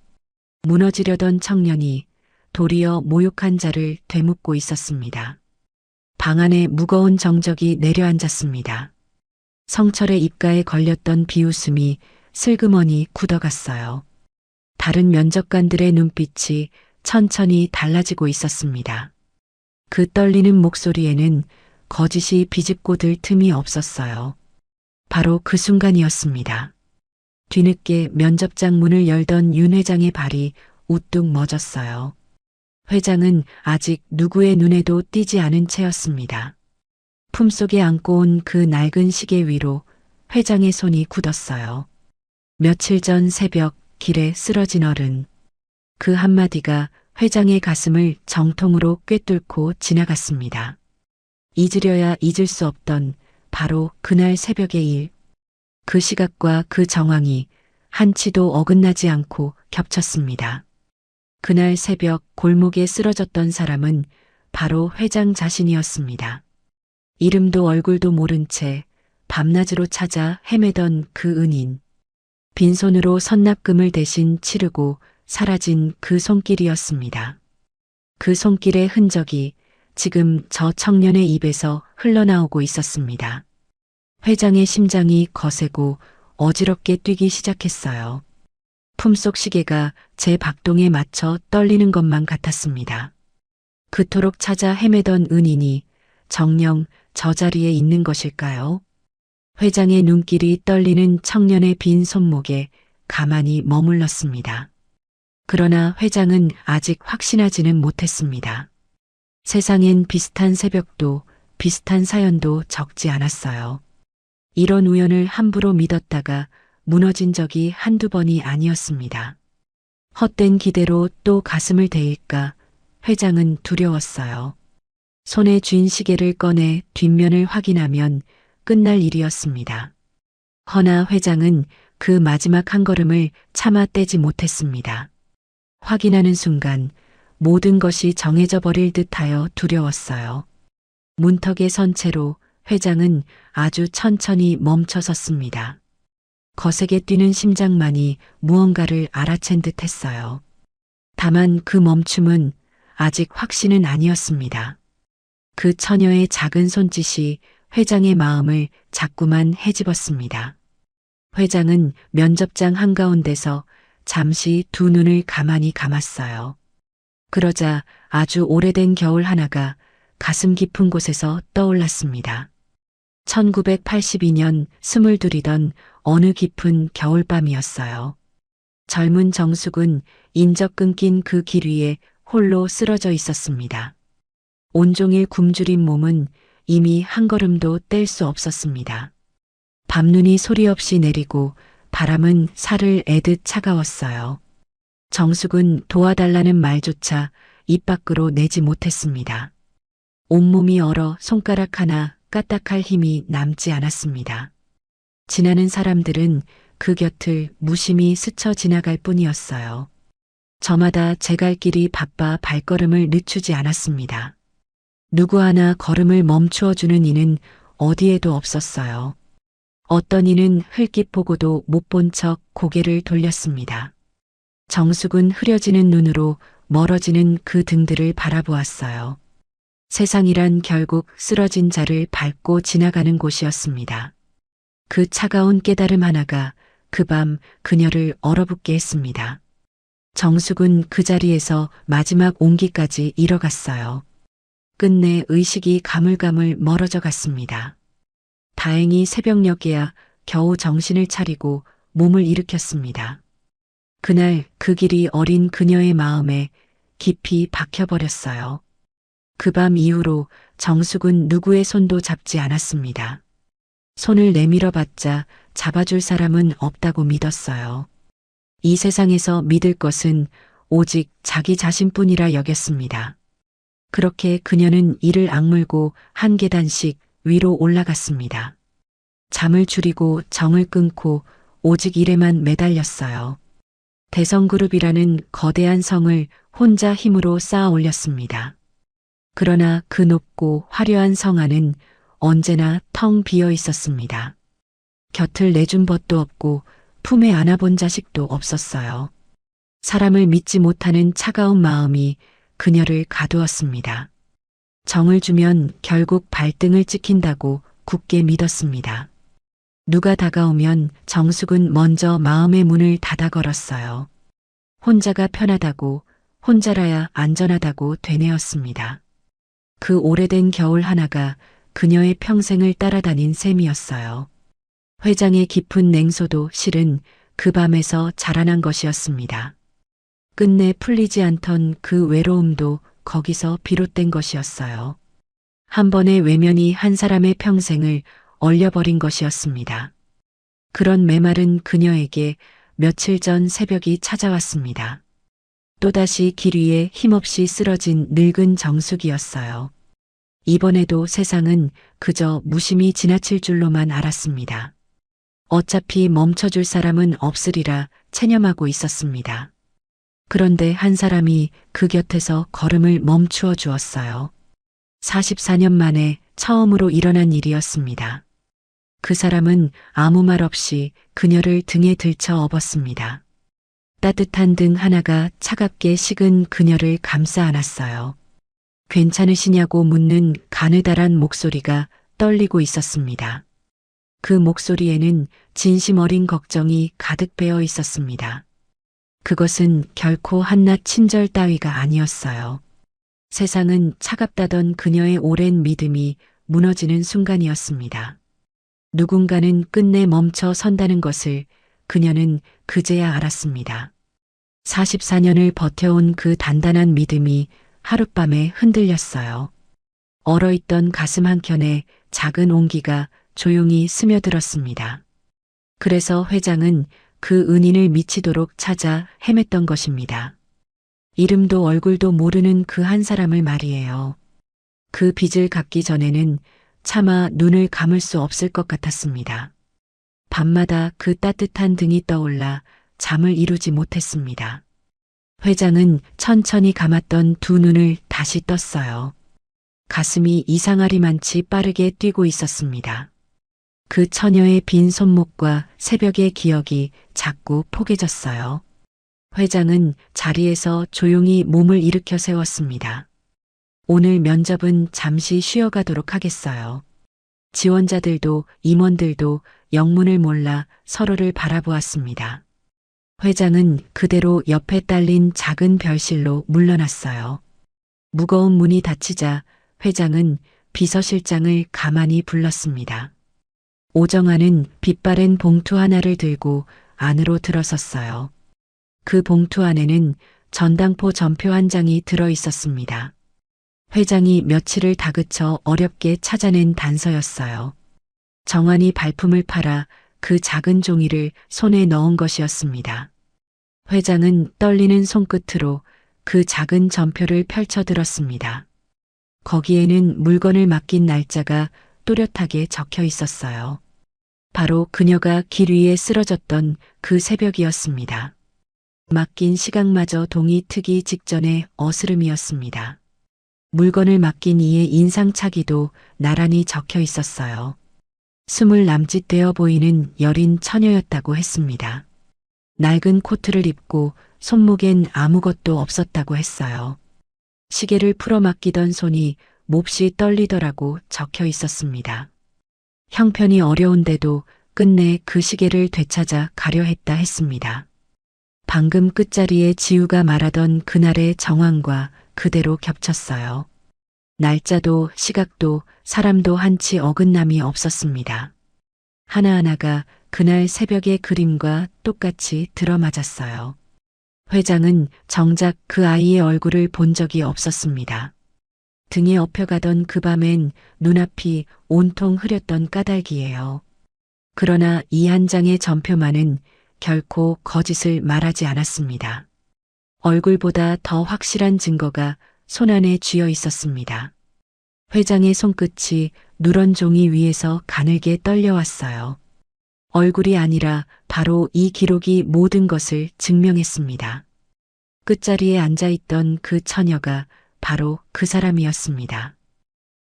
무너지려던 청년이 도리어 모욕한 자를 되묻고 있었습니다. 방 안에 무거운 정적이 내려앉았습니다. 성철의 입가에 걸렸던 비웃음이 슬그머니 굳어갔어요. 다른 면접관들의 눈빛이 천천히 달라지고 있었습니다. 그 떨리는 목소리에는 거짓이 비집고 들 틈이 없었어요. 바로 그 순간이었습니다. 뒤늦게 면접장 문을 열던 윤 회장의 발이 우뚝 멎었어요. 회장은 아직 누구의 눈에도 띄지 않은 채였습니다. 품속에 안고 온 그 낡은 시계 위로 회장의 손이 굳었어요. 며칠 전 새벽 길에 쓰러진 어른. 그 한마디가 회장의 가슴을 정통으로 꿰뚫고 지나갔습니다. 잊으려야 잊을 수 없던 바로 그날 새벽의 일. 그 시각과 그 정황이 한치도 어긋나지 않고 겹쳤습니다. 그날 새벽 골목에 쓰러졌던 사람은 바로 회장 자신이었습니다. 이름도 얼굴도 모른 채 밤낮으로 찾아 헤매던 그 은인. 빈손으로 선납금을 대신 치르고 사라진 그 손길이었습니다. 그 손길의 흔적이 지금 저 청년의 입에서 흘러나오고 있었습니다. 회장의 심장이 거세고 어지럽게 뛰기 시작했어요. 품속 시계가 제 박동에 맞춰 떨리는 것만 같았습니다. 그토록 찾아 헤매던 은인이 정녕 저 자리에 있는 것일까요? 회장의 눈길이 떨리는 청년의 빈 손목에 가만히 머물렀습니다. 그러나 회장은 아직 확신하지는 못했습니다. 세상엔 비슷한 새벽도 비슷한 사연도 적지 않았어요. 이런 우연을 함부로 믿었다가 무너진 적이 한두 번이 아니었습니다. 헛된 기대로 또 가슴을 대일까 회장은 두려웠어요. 손에 쥔 시계를 꺼내 뒷면을 확인하면 끝날 일이었습니다. 허나 회장은 그 마지막 한 걸음을 차마 떼지 못했습니다. 확인하는 순간 모든 것이 정해져 버릴 듯하여 두려웠어요. 문턱에 선 채로 회장은 아주 천천히 멈춰 섰습니다. 거세게 뛰는 심장만이 무언가를 알아챈 듯 했어요. 다만 그 멈춤은 아직 확신은 아니었습니다. 그 처녀의 작은 손짓이 회장의 마음을 자꾸만 헤집었습니다. 회장은 면접장 한가운데서 잠시 두 눈을 가만히 감았어요. 그러자 아주 오래된 겨울 하나가 가슴 깊은 곳에서 떠올랐습니다. 1982년 22이던 어느 깊은 겨울밤이었어요. 젊은 정숙은 인적 끊긴 그 길 위에 홀로 쓰러져 있었습니다. 온종일 굶주린 몸은 이미 한 걸음도 뗄 수 없었습니다. 밤눈이 소리 없이 내리고 바람은 살을 애듯 차가웠어요. 정숙은 도와달라는 말조차 입 밖으로 내지 못했습니다. 온몸이 얼어 손가락 하나 까딱할 힘이 남지 않았습니다. 지나는 사람들은 그 곁을 무심히 스쳐 지나갈 뿐이었어요. 저마다 제 갈 길이 바빠 발걸음을 늦추지 않았습니다. 누구 하나 걸음을 멈추어 주는 이는 어디에도 없었어요. 어떤 이는 흘낏 보고도 못 본 척 고개를 돌렸습니다. 정숙은 흐려지는 눈으로 멀어지는 그 등들을 바라보았어요. 세상이란 결국 쓰러진 자를 밟고 지나가는 곳이었습니다. 그 차가운 깨달음 하나가 그 밤 그녀를 얼어붙게 했습니다. 정숙은 그 자리에서 마지막 온기까지 잃어갔어요. 끝내 의식이 가물가물 멀어져 갔습니다. 다행히 새벽녘에야 겨우 정신을 차리고 몸을 일으켰습니다. 그날 그 길이 어린 그녀의 마음에 깊이 박혀버렸어요. 그 밤 이후로 정숙은 누구의 손도 잡지 않았습니다. 손을 내밀어 봤자 잡아줄 사람은 없다고 믿었어요. 이 세상에서 믿을 것은 오직 자기 자신뿐이라 여겼습니다. 그렇게 그녀는 이를 악물고 한 계단씩 위로 올라갔습니다. 잠을 줄이고 정을 끊고 오직 일에만 매달렸어요. 대성그룹이라는 거대한 성을 혼자 힘으로 쌓아 올렸습니다. 그러나 그 높고 화려한 성 안은 언제나 텅 비어 있었습니다. 곁을 내준 벗도 없고 품에 안아본 자식도 없었어요. 사람을 믿지 못하는 차가운 마음이 그녀를 가두었습니다. 정을 주면 결국 발등을 찍힌다고 굳게 믿었습니다. 누가 다가오면 정숙은 먼저 마음의 문을 닫아 걸었어요. 혼자가 편하다고, 혼자라야 안전하다고 되뇌었습니다. 그 오래된 겨울 하나가 그녀의 평생을 따라다닌 셈이었어요. 회장의 깊은 냉소도 실은 그 밤에서 자라난 것이었습니다. 끝내 풀리지 않던 그 외로움도 거기서 비롯된 것이었어요. 한 번의 외면이 한 사람의 평생을 얼려버린 것이었습니다. 그런 메마른 그녀에게 며칠 전 새벽이 찾아왔습니다. 또다시 길 위에 힘없이 쓰러진 늙은 정숙이었어요. 이번에도 세상은 그저 무심히 지나칠 줄로만 알았습니다. 어차피 멈춰줄 사람은 없으리라 체념하고 있었습니다. 그런데 한 사람이 그 곁에서 걸음을 멈추어 주었어요. 44년 만에 처음으로 일어난 일이었습니다. 그 사람은 아무 말 없이 그녀를 등에 들쳐 업었습니다. 따뜻한 등 하나가 차갑게 식은 그녀를 감싸 안았어요. 괜찮으시냐고 묻는 가느다란 목소리가 떨리고 있었습니다. 그 목소리에는 진심 어린 걱정이 가득 배어 있었습니다. 그것은 결코 한낱 친절 따위가 아니었어요. 세상은 차갑다던 그녀의 오랜 믿음이 무너지는 순간이었습니다. 누군가는 끝내 멈춰 선다는 것을 그녀는 그제야 알았습니다. 44년을 버텨온 그 단단한 믿음이 하룻밤에 흔들렸어요. 얼어있던 가슴 한켠에 작은 온기가 조용히 스며들었습니다. 그래서 회장은 그 은인을 미치도록 찾아 헤맸던 것입니다. 이름도 얼굴도 모르는 그 한 사람을 말이에요. 그 빚을 갚기 전에는 차마 눈을 감을 수 없을 것 같았습니다. 밤마다 그 따뜻한 등이 떠올라 잠을 이루지 못했습니다. 회장은 천천히 감았던 두 눈을 다시 떴어요. 가슴이 이상하리만치 빠르게 뛰고 있었습니다. 그 처녀의 빈 손목과 새벽의 기억이 자꾸 포개졌어요. 회장은 자리에서 조용히 몸을 일으켜 세웠습니다. 오늘 면접은 잠시 쉬어가도록 하겠어요. 지원자들도 임원들도 영문을 몰라 서로를 바라보았습니다. 회장은 그대로 옆에 딸린 작은 별실로 물러났어요. 무거운 문이 닫히자 회장은 비서실장을 가만히 불렀습니다. 오정아는 빛바랜 봉투 하나를 들고 안으로 들어섰어요. 그 봉투 안에는 전당포 전표 한 장이 들어 있었습니다. 회장이 며칠을 다그쳐 어렵게 찾아낸 단서였어요. 정환이 발품을 팔아 그 작은 종이를 손에 넣은 것이었습니다. 회장은 떨리는 손끝으로 그 작은 전표를 펼쳐 들었습니다. 거기에는 물건을 맡긴 날짜가 또렷하게 적혀 있었어요. 바로 그녀가 길 위에 쓰러졌던 그 새벽이었습니다. 맡긴 시각마저 동이 트기 직전의 어스름이었습니다. 물건을 맡긴 이의 인상착의도 나란히 적혀 있었어요. 20 남짓되어 보이는 여린 처녀였다고 했습니다. 낡은 코트를 입고 손목엔 아무것도 없었다고 했어요. 시계를 풀어 맡기던 손이 몹시 떨리더라고 적혀 있었습니다. 형편이 어려운데도 끝내 그 시계를 되찾아 가려 했다 했습니다. 방금 끝자리에 지우가 말하던 그날의 정황과 그대로 겹쳤어요. 날짜도 시각도 사람도 한치 어긋남이 없었습니다. 하나하나가 그날 새벽의 그림과 똑같이 들어맞았어요. 회장은 정작 그 아이의 얼굴을 본 적이 없었습니다. 등에 업혀가던 그 밤엔 눈앞이 온통 흐렸던 까닭이에요. 그러나 이 한 장의 전표만은 결코 거짓을 말하지 않았습니다. 얼굴보다 더 확실한 증거가 손안에 쥐어 있었습니다. 회장의 손끝이 누런 종이 위에서 가늘게 떨려왔어요. 얼굴이 아니라 바로 이 기록이 모든 것을 증명했습니다. 끝자리에 앉아있던 그 처녀가 바로 그 사람이었습니다.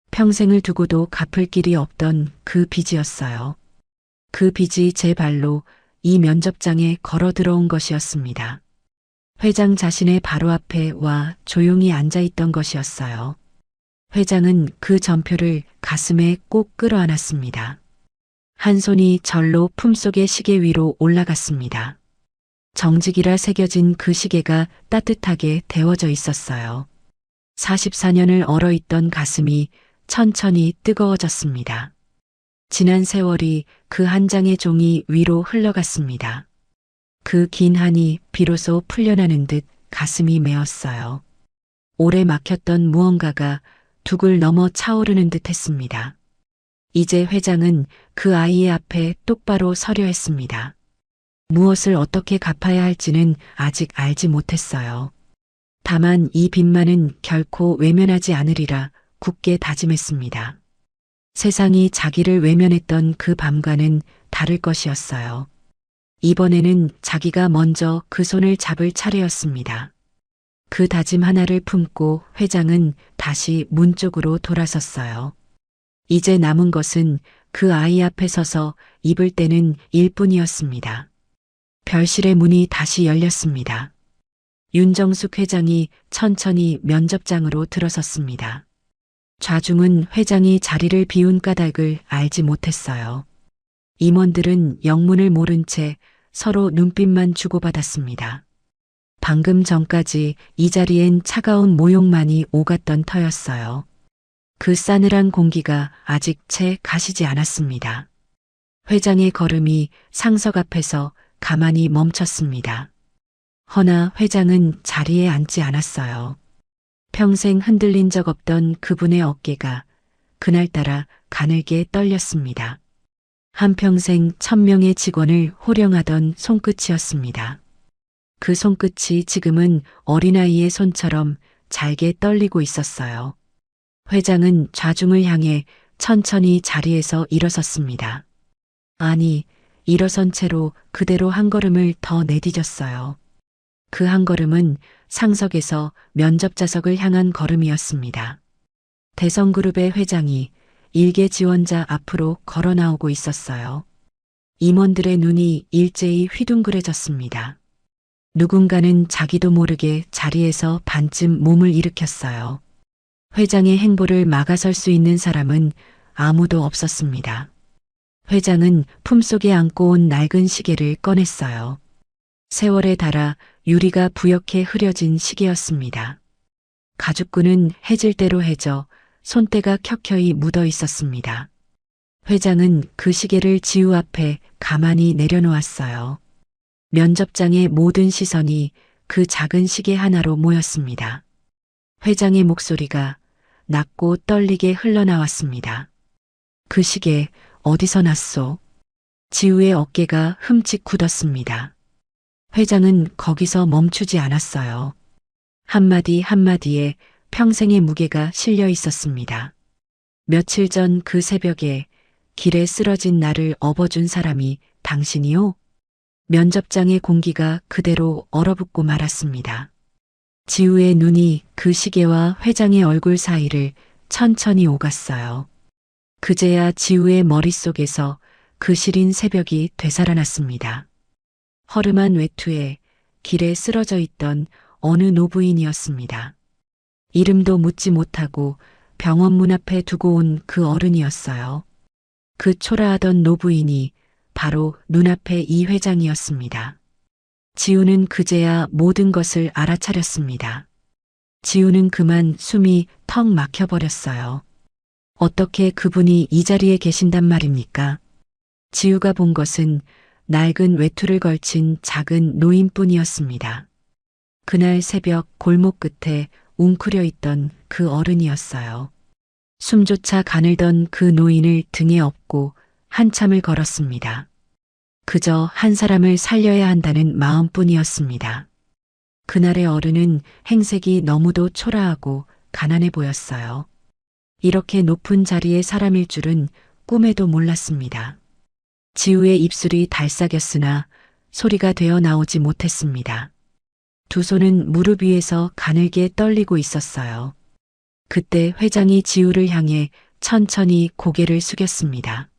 평생을 두고도 갚을 길이 없던 그 빚이었어요. 그 빚이 제 발로 이 면접장에 걸어 들어온 것이었습니다. 회장 자신의 바로 앞에 와 조용히 앉아 있던 것이었어요. 회장은 그 전표를 가슴에 꼭 끌어안았습니다. 한 손이 절로 품속의 시계 위로 올라갔습니다. 정직이라 새겨진 그 시계가 따뜻하게 데워져 있었어요. 44년을 얼어있던 가슴이 천천히 뜨거워졌습니다. 지난 세월이 그 한 장의 종이 위로 흘러갔습니다. 그 긴 한이 비로소 풀려나는 듯 가슴이 메었어요. 오래 막혔던 무언가가 둑을 넘어 차오르는 듯 했습니다. 이제 회장은 그 아이의 앞에 똑바로 서려 했습니다. 무엇을 어떻게 갚아야 할지는 아직 알지 못했어요. 다만 이 빚만은 결코 외면하지 않으리라 굳게 다짐했습니다. 세상이 자기를 외면했던 그 밤과는 다를 것이었어요. 이번에는 자기가 먼저 그 손을 잡을 차례였습니다. 그 다짐 하나를 품고 회장은 다시 문 쪽으로 돌아섰어요. 이제 남은 것은 그 아이 앞에 서서 입을 떼는 일뿐이었습니다. 별실의 문이 다시 열렸습니다. 윤정숙 회장이 천천히 면접장으로 들어섰습니다. 좌중은 회장이 자리를 비운 까닭을 알지 못했어요. 임원들은 영문을 모른 채 서로 눈빛만 주고받았습니다. 방금 전까지 이 자리엔 차가운 모욕만이 오갔던 터였어요. 그 싸늘한 공기가 아직 채 가시지 않았습니다. 회장의 걸음이 상석 앞에서 가만히 멈췄습니다. 허나 회장은 자리에 앉지 않았어요. 평생 흔들린 적 없던 그분의 어깨가 그날따라 가늘게 떨렸습니다. 한평생 1000명의 직원을 호령하던 손끝이었습니다. 그 손끝이 지금은 어린아이의 손처럼 잘게 떨리고 있었어요. 회장은 좌중을 향해 천천히 자리에서 일어섰습니다. 아니, 일어선 채로 그대로 한 걸음을 더 내디뎠어요. 그 한 걸음은 상석에서 면접자석을 향한 걸음이었습니다. 대성그룹의 회장이 일개 지원자 앞으로 걸어 나오고 있었어요. 임원들의 눈이 일제히 휘둥그레졌습니다. 누군가는 자기도 모르게 자리에서 반쯤 몸을 일으켰어요. 회장의 행보를 막아설 수 있는 사람은 아무도 없었습니다. 회장은 품속에 안고 온 낡은 시계를 꺼냈어요. 세월에 닳아 유리가 부옇게 흐려진 시계였습니다. 가죽끈은 해질 대로 해져 손때가 켜켜이 묻어 있었습니다. 회장은 그 시계를 지우 앞에 가만히 내려놓았어요. 면접장의 모든 시선이 그 작은 시계 하나로 모였습니다. 회장의 목소리가 낮고 떨리게 흘러나왔습니다. 그 시계 어디서 났소? 지우의 어깨가 흠칫 굳었습니다. 회장은 거기서 멈추지 않았어요. 한마디 한마디에 평생의 무게가 실려 있었습니다. 며칠 전 그 새벽에 길에 쓰러진 나를 업어준 사람이 당신이요? 면접장의 공기가 그대로 얼어붙고 말았습니다. 지우의 눈이 그 시계와 회장의 얼굴 사이를 천천히 오갔어요. 그제야 지우의 머릿속에서 그 시린 새벽이 되살아났습니다. 허름한 외투에 길에 쓰러져 있던 어느 노부인이었습니다. 이름도 묻지 못하고 병원 문 앞에 두고 온 그 어른이었어요. 그 초라하던 노부인이 바로 눈앞의 이 회장이었습니다. 지우는 그제야 모든 것을 알아차렸습니다. 지우는 그만 숨이 턱 막혀버렸어요. 어떻게 그분이 이 자리에 계신단 말입니까? 지우가 본 것은 낡은 외투를 걸친 작은 노인뿐이었습니다. 그날 새벽 골목 끝에 웅크려 있던 그 어른이었어요. 숨조차 가늘던 그 노인을 등에 업고 한참을 걸었습니다. 그저 한 사람을 살려야 한다는 마음뿐이었습니다. 그날의 어른은 행색이 너무도 초라하고 가난해 보였어요. 이렇게 높은 자리의 사람일 줄은 꿈에도 몰랐습니다. 지우의 입술이 달싹였으나 소리가 되어 나오지 못했습니다. 두 손은 무릎 위에서 가늘게 떨리고 있었어요. 그때 회장이 지우를 향해 천천히 고개를 숙였습니다.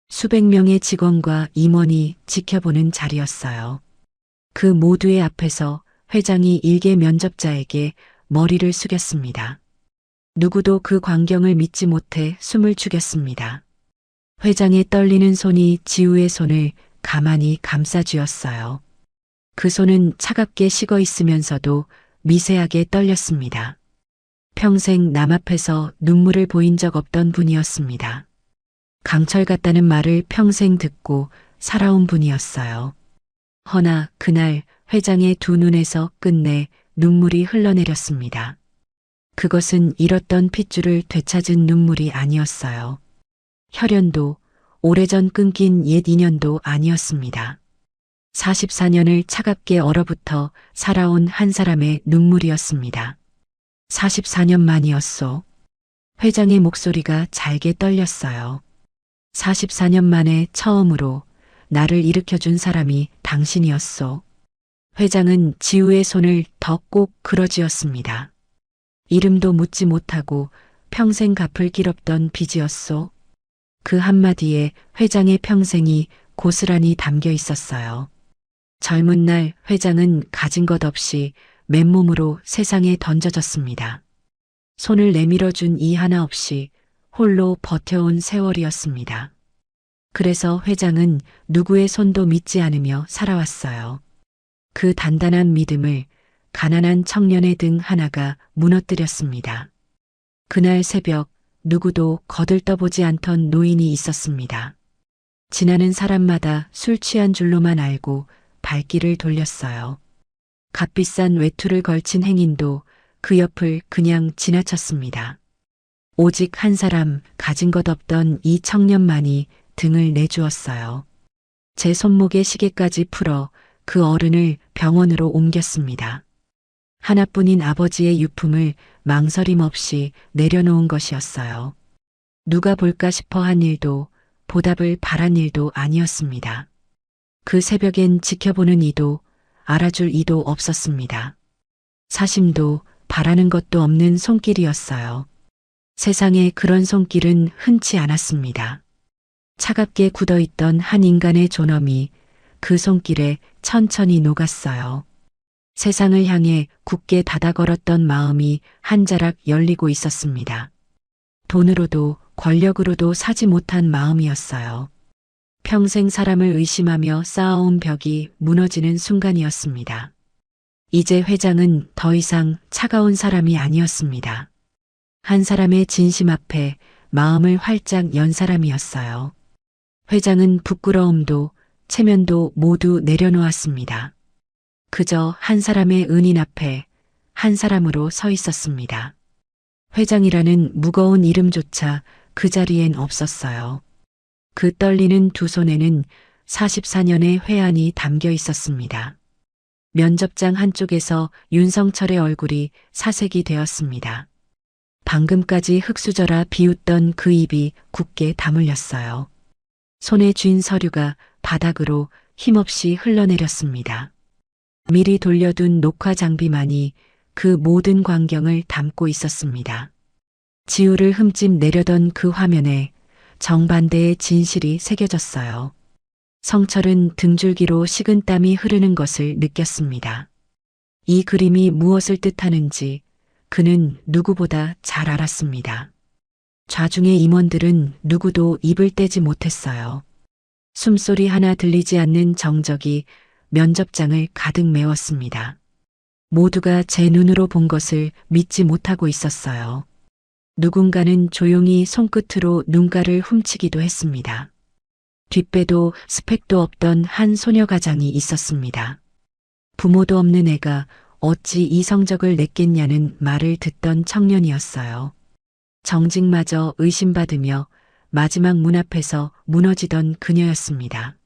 수백 명의 직원과 임원이 지켜보는 자리였어요. 그 모두의 앞에서 회장이 일개 면접자에게 머리를 숙였습니다. 누구도 그 광경을 믿지 못해 숨을 죽였습니다. 회장의 떨리는 손이 지우의 손을 가만히 감싸쥐었어요. 그 손은 차갑게 식어 있으면서도 미세하게 떨렸습니다. 평생 남 앞에서 눈물을 보인 적 없던 분이었습니다. 강철 같다는 말을 평생 듣고 살아온 분이었어요. 허나 그날 회장의 두 눈에서 끝내 눈물이 흘러내렸습니다. 그것은 잃었던 핏줄을 되찾은 눈물이 아니었어요. 혈연도 오래전 끊긴 옛 인연도 아니었습니다. 44년을 차갑게 얼어붙어 살아온 한 사람의 눈물이었습니다. 44년 만이었소. 회장의 목소리가 잘게 떨렸어요. 44년 만에 처음으로 나를 일으켜준 사람이 당신이었소. 회장은 지우의 손을 더 꼭 끌어쥐었습니다. 이름도 묻지 못하고 평생 갚을 길 없던 빚이었소. 그 한마디에 회장의 평생이 고스란히 담겨 있었어요. 젊은 날 회장은 가진 것 없이 맨몸으로 세상에 던져졌습니다. 손을 내밀어준 이 하나 없이 홀로 버텨온 세월이었습니다. 그래서 회장은 누구의 손도 믿지 않으며 살아왔어요. 그 단단한 믿음을 가난한 청년의 등 하나가 무너뜨렸습니다. 그날 새벽 누구도 거들떠보지 않던 노인이 있었습니다. 지나는 사람마다 술 취한 줄로만 알고 발길을 돌렸어요. 값비싼 외투를 걸친 행인도 그 옆을 그냥 지나쳤습니다. 오직 한 사람 가진 것 없던 이 청년만이 등을 내주었어요. 제 손목의 시계까지 풀어 그 어른을 병원으로 옮겼습니다. 하나뿐인 아버지의 유품을 망설임 없이 내려놓은 것이었어요. 누가 볼까 싶어 한 일도 보답을 바란 일도 아니었습니다. 그 새벽엔 지켜보는 이도 알아줄 이도 없었습니다. 사심도 바라는 것도 없는 손길이었어요. 세상에 그런 손길은 흔치 않았습니다. 차갑게 굳어있던 한 인간의 존엄이 그 손길에 천천히 녹았어요. 세상을 향해 굳게 닫아 걸었던 마음이 한 자락 열리고 있었습니다. 돈으로도 권력으로도 사지 못한 마음이었어요. 평생 사람을 의심하며 쌓아온 벽이 무너지는 순간이었습니다. 이제 회장은 더 이상 차가운 사람이 아니었습니다. 한 사람의 진심 앞에 마음을 활짝 연 사람이었어요. 회장은 부끄러움도 체면도 모두 내려놓았습니다. 그저 한 사람의 은인 앞에 한 사람으로 서 있었습니다. 회장이라는 무거운 이름조차 그 자리엔 없었어요. 그 떨리는 두 손에는 44년의 회한이 담겨 있었습니다. 면접장 한쪽에서 윤성철의 얼굴이 사색이 되었습니다. 방금까지 흙수저라 비웃던 그 입이 굳게 다물렸어요. 손에 쥔 서류가 바닥으로 힘없이 흘러내렸습니다. 미리 돌려둔 녹화 장비만이 그 모든 광경을 담고 있었습니다. 지우를 흠집 내려던 그 화면에 정반대의 진실이 새겨졌어요. 성철은 등줄기로 식은땀이 흐르는 것을 느꼈습니다. 이 그림이 무엇을 뜻하는지 그는 누구보다 잘 알았습니다. 좌중의 임원들은 누구도 입을 떼지 못했어요. 숨소리 하나 들리지 않는 정적이 면접장을 가득 메웠습니다. 모두가 제 눈으로 본 것을 믿지 못하고 있었어요. 누군가는 조용히 손끝으로 눈가를 훔치기도 했습니다. 뒷배도 스펙도 없던 한 소녀 가장이 있었습니다. 부모도 없는 애가 어찌 이 성적을 냈겠냐는 말을 듣던 청년이었어요. 정직마저 의심받으며 마지막 문 앞에서 무너지던 그녀였습니다.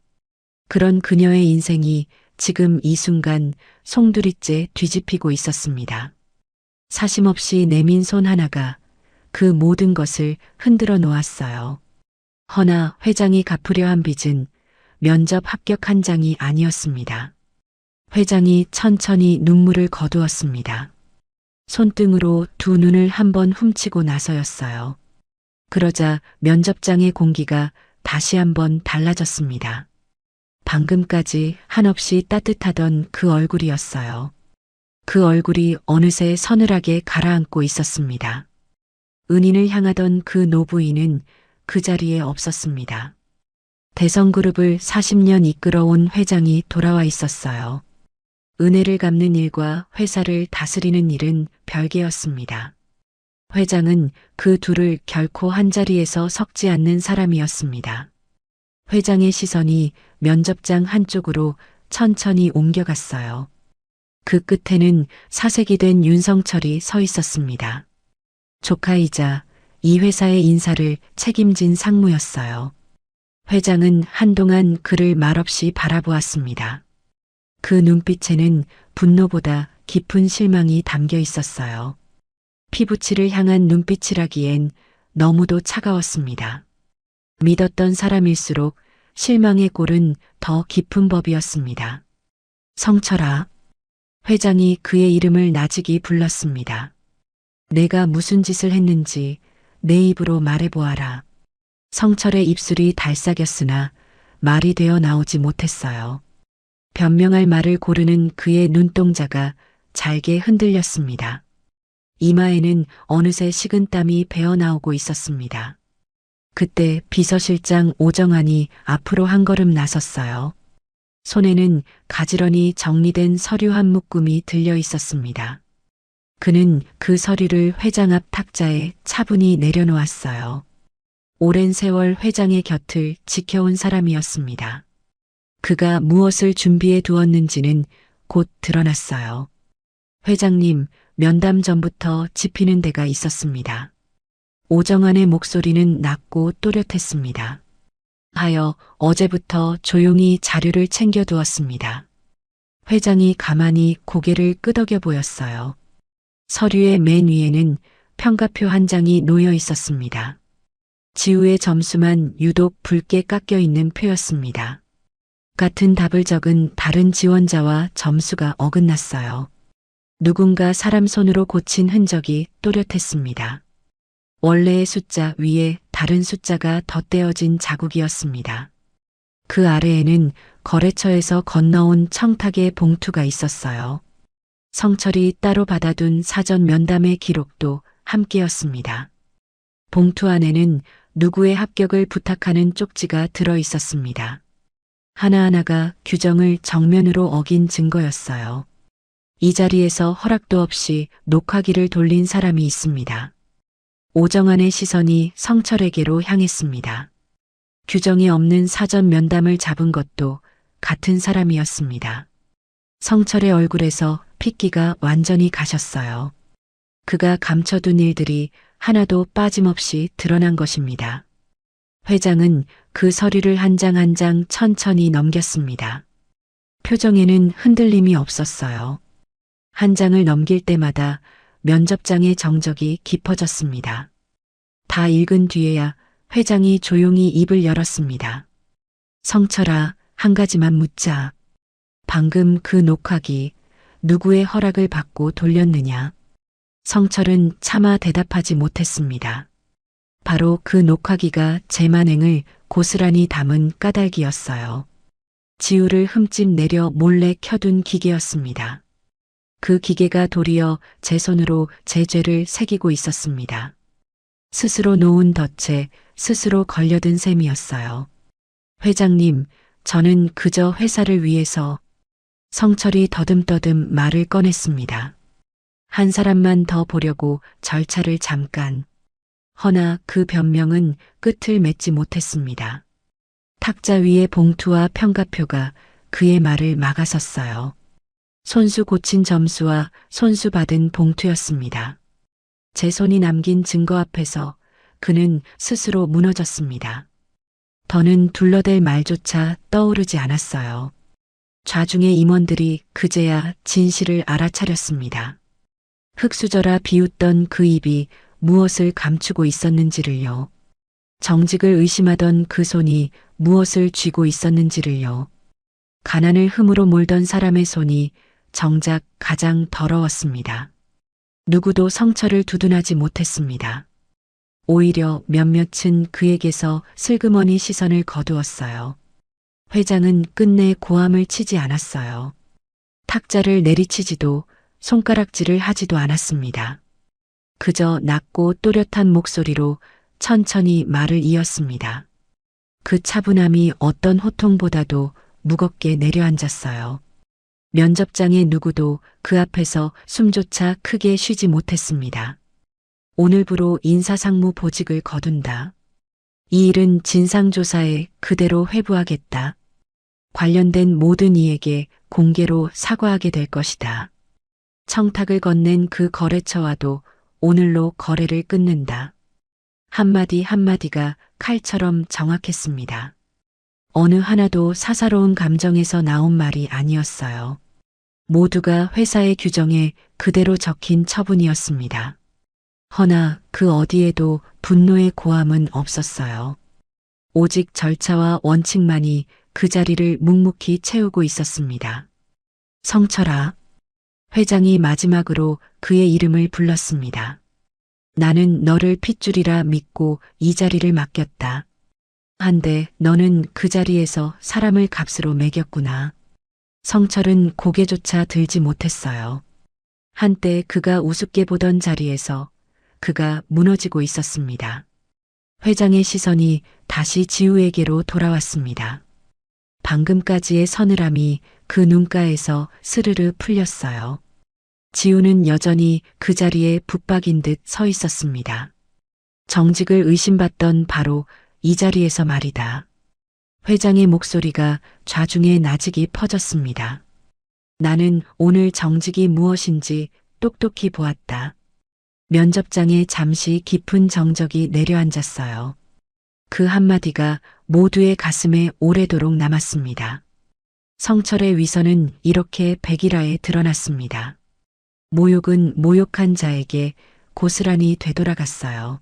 그런 그녀의 인생이 지금 이 순간 송두리째 뒤집히고 있었습니다. 사심없이 내민 손 하나가 그 모든 것을 흔들어 놓았어요. 허나 회장이 갚으려 한 빚은 면접 합격 한 장이 아니었습니다. 회장이 천천히 눈물을 거두었습니다. 손등으로 두 눈을 한번 훔치고 나서였어요. 그러자 면접장의 공기가 다시 한번 달라졌습니다. 방금까지 한없이 따뜻하던 그 얼굴이었어요. 그 얼굴이 어느새 서늘하게 가라앉고 있었습니다. 은인을 향하던 그 노부인은 그 자리에 없었습니다. 대성그룹을 40년 이끌어온 회장이 돌아와 있었어요. 은혜를 갚는 일과 회사를 다스리는 일은 별개였습니다. 회장은 그 둘을 결코 한자리에서 섞지 않는 사람이었습니다. 회장의 시선이 면접장 한쪽으로 천천히 옮겨갔어요. 그 끝에는 사색이 된 윤성철이 서 있었습니다. 조카이자 이 회사의 인사를 책임진 상무였어요. 회장은 한동안 그를 말없이 바라보았습니다. 그 눈빛에는 분노보다 깊은 실망이 담겨 있었어요. 피부치를 향한 눈빛이라기엔 너무도 차가웠습니다. 믿었던 사람일수록 실망의 골은 더 깊은 법이었습니다. 성철아. 회장이 그의 이름을 나직이 불렀습니다. 내가 무슨 짓을 했는지 내 입으로 말해보아라. 성철의 입술이 달싹였으나 말이 되어 나오지 못했어요. 변명할 말을 고르는 그의 눈동자가 잘게 흔들렸습니다. 이마에는 어느새 식은땀이 배어나오고 있었습니다. 그때 비서실장 오정환이 앞으로 한 걸음 나섰어요. 손에는 가지런히 정리된 서류 한 묶음이 들려 있었습니다. 그는 그 서류를 회장 앞 탁자에 차분히 내려놓았어요. 오랜 세월 회장의 곁을 지켜온 사람이었습니다. 그가 무엇을 준비해 두었는지는 곧 드러났어요. 회장님, 면담 전부터 짚히는 데가 있었습니다. 오정환의 목소리는 낮고 또렷했습니다. 하여 어제부터 조용히 자료를 챙겨두었습니다. 회장이 가만히 고개를 끄덕여 보였어요. 서류의 맨 위에는 평가표 한 장이 놓여 있었습니다. 지우의 점수만 유독 붉게 깎여 있는 표였습니다. 같은 답을 적은 다른 지원자와 점수가 어긋났어요. 누군가 사람 손으로 고친 흔적이 또렷했습니다. 원래의 숫자 위에 다른 숫자가 덧대어진 자국이었습니다. 그 아래에는 거래처에서 건너온 청탁의 봉투가 있었어요. 성철이 따로 받아둔 사전 면담의 기록도 함께였습니다. 봉투 안에는 누구의 합격을 부탁하는 쪽지가 들어 있었습니다. 하나하나가 규정을 정면으로 어긴 증거였어요. 이 자리에서 허락도 없이 녹화기를 돌린 사람이 있습니다. 오정환의 시선이 성철에게로 향했습니다. 규정이 없는 사전 면담을 잡은 것도 같은 사람이었습니다. 성철의 얼굴에서 핏기가 완전히 가셨어요. 그가 감춰둔 일들이 하나도 빠짐없이 드러난 것입니다. 회장은 그 서류를 한 장 한 장 천천히 넘겼습니다. 표정에는 흔들림이 없었어요. 한 장을 넘길 때마다 면접장의 정적이 깊어졌습니다. 다 읽은 뒤에야 회장이 조용히 입을 열었습니다. 성철아, 한 가지만 묻자. 방금 그 녹화기 누구의 허락을 받고 돌렸느냐? 성철은 차마 대답하지 못했습니다. 바로 그 녹화기가 제 만행을 고스란히 담은 까닭이었어요. 지우를 흠집 내려 몰래 켜둔 기계였습니다. 그 기계가 도리어 제 손으로 제 죄를 새기고 있었습니다. 스스로 놓은 덫에 스스로 걸려든 셈이었어요. 회장님, 저는 그저 회사를 위해서. 성철이 더듬더듬 말을 꺼냈습니다. 한 사람만 더 보려고 절차를 잠깐. 허나 그 변명은 끝을 맺지 못했습니다. 탁자 위의 봉투와 평가표가 그의 말을 막아섰어요. 손수 고친 점수와 손수 받은 봉투였습니다. 제 손이 남긴 증거 앞에서 그는 스스로 무너졌습니다. 더는 둘러댈 말조차 떠오르지 않았어요. 좌중의 임원들이 그제야 진실을 알아차렸습니다. 흙수저라 비웃던 그 입이 무엇을 감추고 있었는지를요. 정직을 의심하던 그 손이 무엇을 쥐고 있었는지를요. 가난을 흠으로 몰던 사람의 손이 정작 가장 더러웠습니다. 누구도 성철을 두둔하지 못했습니다. 오히려 몇몇은 그에게서 슬그머니 시선을 거두었어요. 회장은 끝내 고함을 치지 않았어요. 탁자를 내리치지도 손가락질을 하지도 않았습니다. 그저 낮고 또렷한 목소리로 천천히 말을 이었습니다. 그 차분함이 어떤 호통보다도 무겁게 내려앉았어요. 면접장의 누구도 그 앞에서 숨조차 크게 쉬지 못했습니다. 오늘부로 인사상무 보직을 거둔다. 이 일은 진상조사에 그대로 회부하겠다. 관련된 모든 이에게 공개로 사과하게 될 것이다. 청탁을 건넨 그 거래처와도 오늘로 거래를 끊는다. 한마디 한마디가 칼처럼 정확했습니다. 어느 하나도 사사로운 감정에서 나온 말이 아니었어요. 모두가 회사의 규정에 그대로 적힌 처분이었습니다. 허나 그 어디에도 분노의 고함은 없었어요. 오직 절차와 원칙만이 그 자리를 묵묵히 채우고 있었습니다. 성철아. 회장이 마지막으로 그의 이름을 불렀습니다. 나는 너를 핏줄이라 믿고 이 자리를 맡겼다. 한데 너는 그 자리에서 사람을 값으로 매겼구나. 성철은 고개조차 들지 못했어요. 한때 그가 우습게 보던 자리에서 그가 무너지고 있었습니다. 회장의 시선이 다시 지우에게로 돌아왔습니다. 방금까지의 서늘함이 그 눈가에서 스르르 풀렸어요. 지우는 여전히 그 자리에 붙박인 듯 서 있었습니다. 정직을 의심받던 바로 이 자리에서 말이다. 회장의 목소리가 좌중에 나직이 퍼졌습니다. 나는 오늘 정직이 무엇인지 똑똑히 보았다. 면접장에 잠시 깊은 정적이 내려앉았어요. 그 한마디가 모두의 가슴에 오래도록 남았습니다. 성철의 위선은 이렇게 백일하에 드러났습니다. 모욕은 모욕한 자에게 고스란히 되돌아갔어요.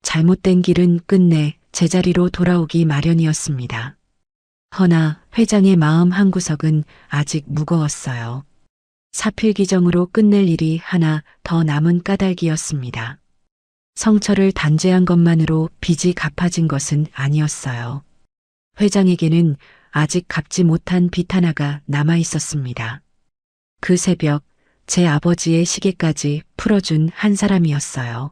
잘못된 길은 끝내 제자리로 돌아오기 마련이었습니다. 허나 회장의 마음 한구석은 아직 무거웠어요. 사필기정으로 끝낼 일이 하나 더 남은 까닭이었습니다. 성철을 단죄한 것만으로 빚이 갚아진 것은 아니었어요. 회장에게는 아직 갚지 못한 빚 하나가 남아 있었습니다. 그 새벽 제 아버지의 시계까지 풀어준 한 사람이었어요.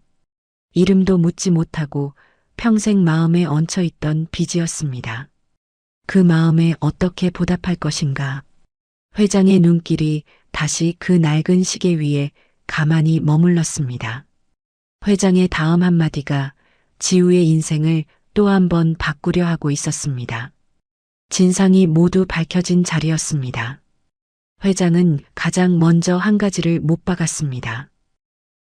이름도 묻지 못하고 평생 마음에 얹혀있던 빚이었습니다. 그 마음에 어떻게 보답할 것인가. 회장의 눈길이 다시 그 낡은 시계 위에 가만히 머물렀습니다. 회장의 다음 한마디가 지우의 인생을 또 한 번 바꾸려 하고 있었습니다. 진상이 모두 밝혀진 자리였습니다. 회장은 가장 먼저 한 가지를 못 박았습니다.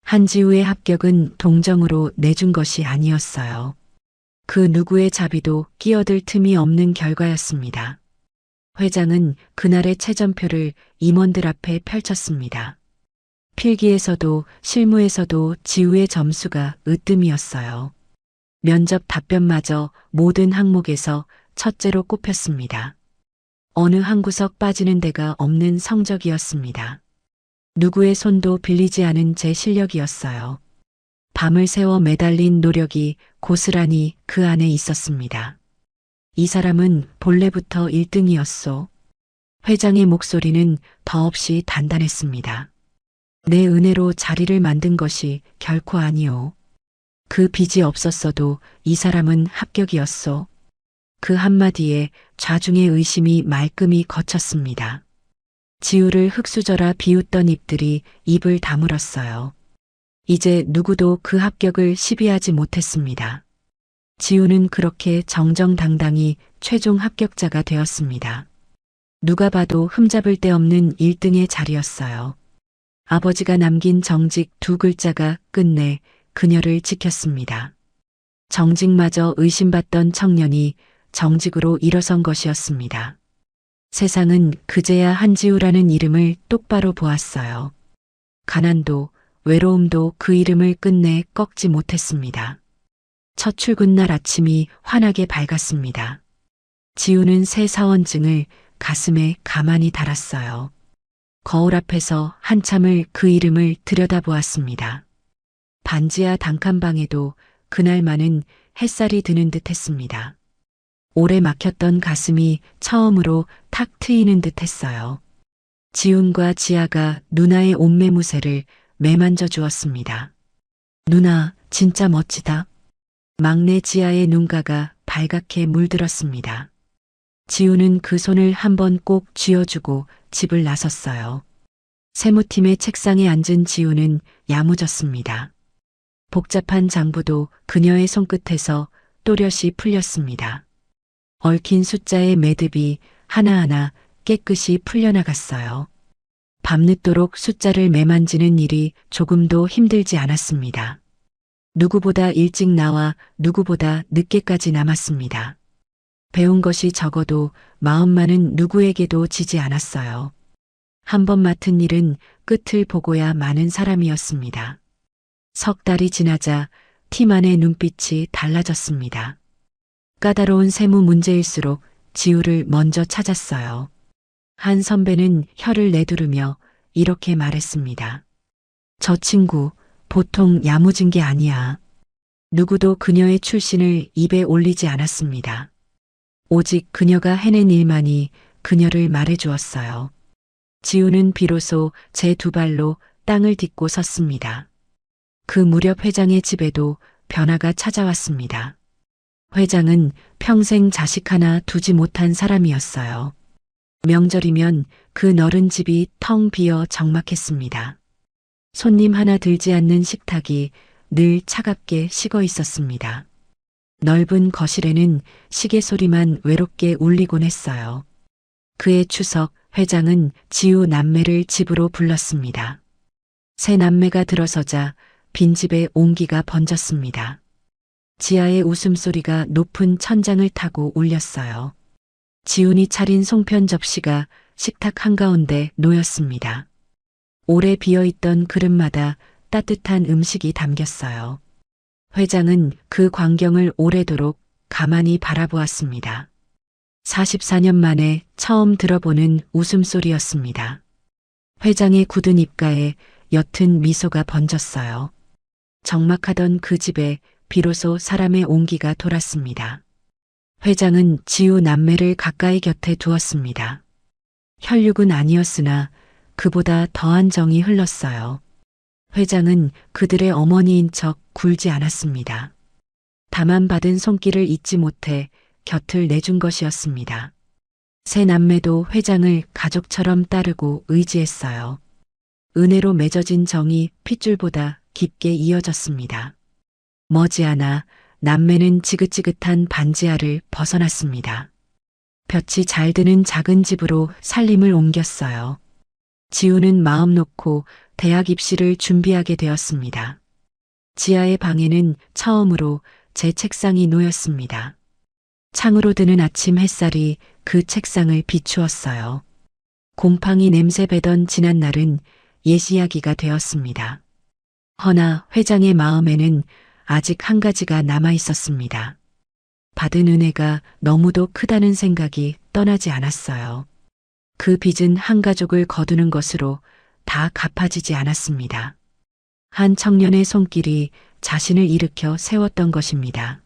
한지우의 합격은 동정으로 내준 것이 아니었어요. 그 누구의 자비도 끼어들 틈이 없는 결과였습니다. 회장은 그날의 채점표를 임원들 앞에 펼쳤습니다. 필기에서도 실무에서도 지우의 점수가 으뜸이었어요. 면접 답변마저 모든 항목에서 첫째로 꼽혔습니다. 어느 한 구석 빠지는 데가 없는 성적이었습니다. 누구의 손도 빌리지 않은 제 실력이었어요. 밤을 새워 매달린 노력이 고스란히 그 안에 있었습니다. 이 사람은 본래부터 1등이었소. 회장의 목소리는 더없이 단단했습니다. 내 은혜로 자리를 만든 것이 결코 아니오. 그 빚이 없었어도 이 사람은 합격이었소. 그 한마디에 좌중의 의심이 말끔히 거쳤습니다. 지우를 흙수저라 비웃던 입들이 입을 다물었어요. 이제 누구도 그 합격을 시비하지 못했습니다. 지우는 그렇게 정정당당히 최종 합격자가 되었습니다. 누가 봐도 흠잡을 데 없는 1등의 자리였어요. 아버지가 남긴 정직 두 글자가 끝내 그녀를 지켰습니다. 정직마저 의심받던 청년이 정직으로 일어선 것이었습니다. 세상은 그제야 한지우라는 이름을 똑바로 보았어요. 가난도 외로움도 그 이름을 끝내 꺾지 못했습니다. 첫 출근날 아침이 환하게 밝았습니다. 지우는 새 사원증을 가슴에 가만히 달았어요. 거울 앞에서 한참을 그 이름을 들여다보았습니다. 반지하 단칸방에도 그날만은 햇살이 드는 듯 했습니다. 오래 막혔던 가슴이 처음으로 탁 트이는 듯 했어요. 지훈과 지아가 누나의 옷매무새를 매만져 주었습니다. 누나, 진짜 멋지다. 막내 지아의 눈가가 발갛게 물들었습니다. 지우는 그 손을 한번 꼭 쥐어주고 집을 나섰어요. 세무팀의 책상에 앉은 지우는 야무졌습니다. 복잡한 장부도 그녀의 손끝에서 또렷이 풀렸습니다. 얽힌 숫자의 매듭이 하나하나 깨끗이 풀려나갔어요. 밤늦도록 숫자를 매만지는 일이 조금도 힘들지 않았습니다. 누구보다 일찍 나와 누구보다 늦게까지 남았습니다. 배운 것이 적어도 마음만은 누구에게도 지지 않았어요. 한 번 맡은 일은 끝을 보고야 마는 사람이었습니다. 석 달이 지나자 팀 안의 눈빛이 달라졌습니다. 까다로운 세무 문제일수록 지우를 먼저 찾았어요. 한 선배는 혀를 내두르며 이렇게 말했습니다. 저 친구 보통 야무진 게 아니야. 누구도 그녀의 출신을 입에 올리지 않았습니다. 오직 그녀가 해낸 일만이 그녀를 말해주었어요. 지우는 비로소 제 두 발로 땅을 딛고 섰습니다. 그 무렵 회장의 집에도 변화가 찾아왔습니다. 회장은 평생 자식 하나 두지 못한 사람이었어요. 명절이면 그 너른 집이 텅 비어 적막했습니다. 손님 하나 들지 않는 식탁이 늘 차갑게 식어 있었습니다. 넓은 거실에는 시계 소리만 외롭게 울리곤 했어요. 그의 추석, 회장은 지우 남매를 집으로 불렀습니다. 새 남매가 들어서자 빈집에 온기가 번졌습니다. 지아의 웃음소리가 높은 천장을 타고 울렸어요. 지훈이 차린 송편 접시가 식탁 한가운데 놓였습니다. 오래 비어있던 그릇마다 따뜻한 음식이 담겼어요. 회장은 그 광경을 오래도록 가만히 바라보았습니다. 44년 만에 처음 들어보는 웃음소리였습니다. 회장의 굳은 입가에 옅은 미소가 번졌어요. 적막하던 그 집에 비로소 사람의 온기가 돌았습니다. 회장은 지우 남매를 가까이 곁에 두었습니다. 혈육은 아니었으나 그보다 더한 정이 흘렀어요. 회장은 그들의 어머니인 척 굴지 않았습니다. 다만 받은 손길을 잊지 못해 곁을 내준 것이었습니다. 새 남매도 회장을 가족처럼 따르고 의지했어요. 은혜로 맺어진 정이 핏줄보다 깊게 이어졌습니다. 머지않아 남매는 지긋지긋한 반지하를 벗어났습니다. 볕이 잘 드는 작은 집으로 살림을 옮겼어요. 지우는 마음 놓고 대학 입시를 준비하게 되었습니다. 지하의 방에는 처음으로 제 책상이 놓였습니다. 창으로 드는 아침 햇살이 그 책상을 비추었어요. 곰팡이 냄새 배던 지난 날은 옛 이야기가 되었습니다. 허나 회장의 마음에는 아직 한 가지가 남아 있었습니다. 받은 은혜가 너무도 크다는 생각이 떠나지 않았어요. 그 빚은 한 가족을 거두는 것으로 다 갚아지지 않았습니다. 한 청년의 손길이 자신을 일으켜 세웠던 것입니다.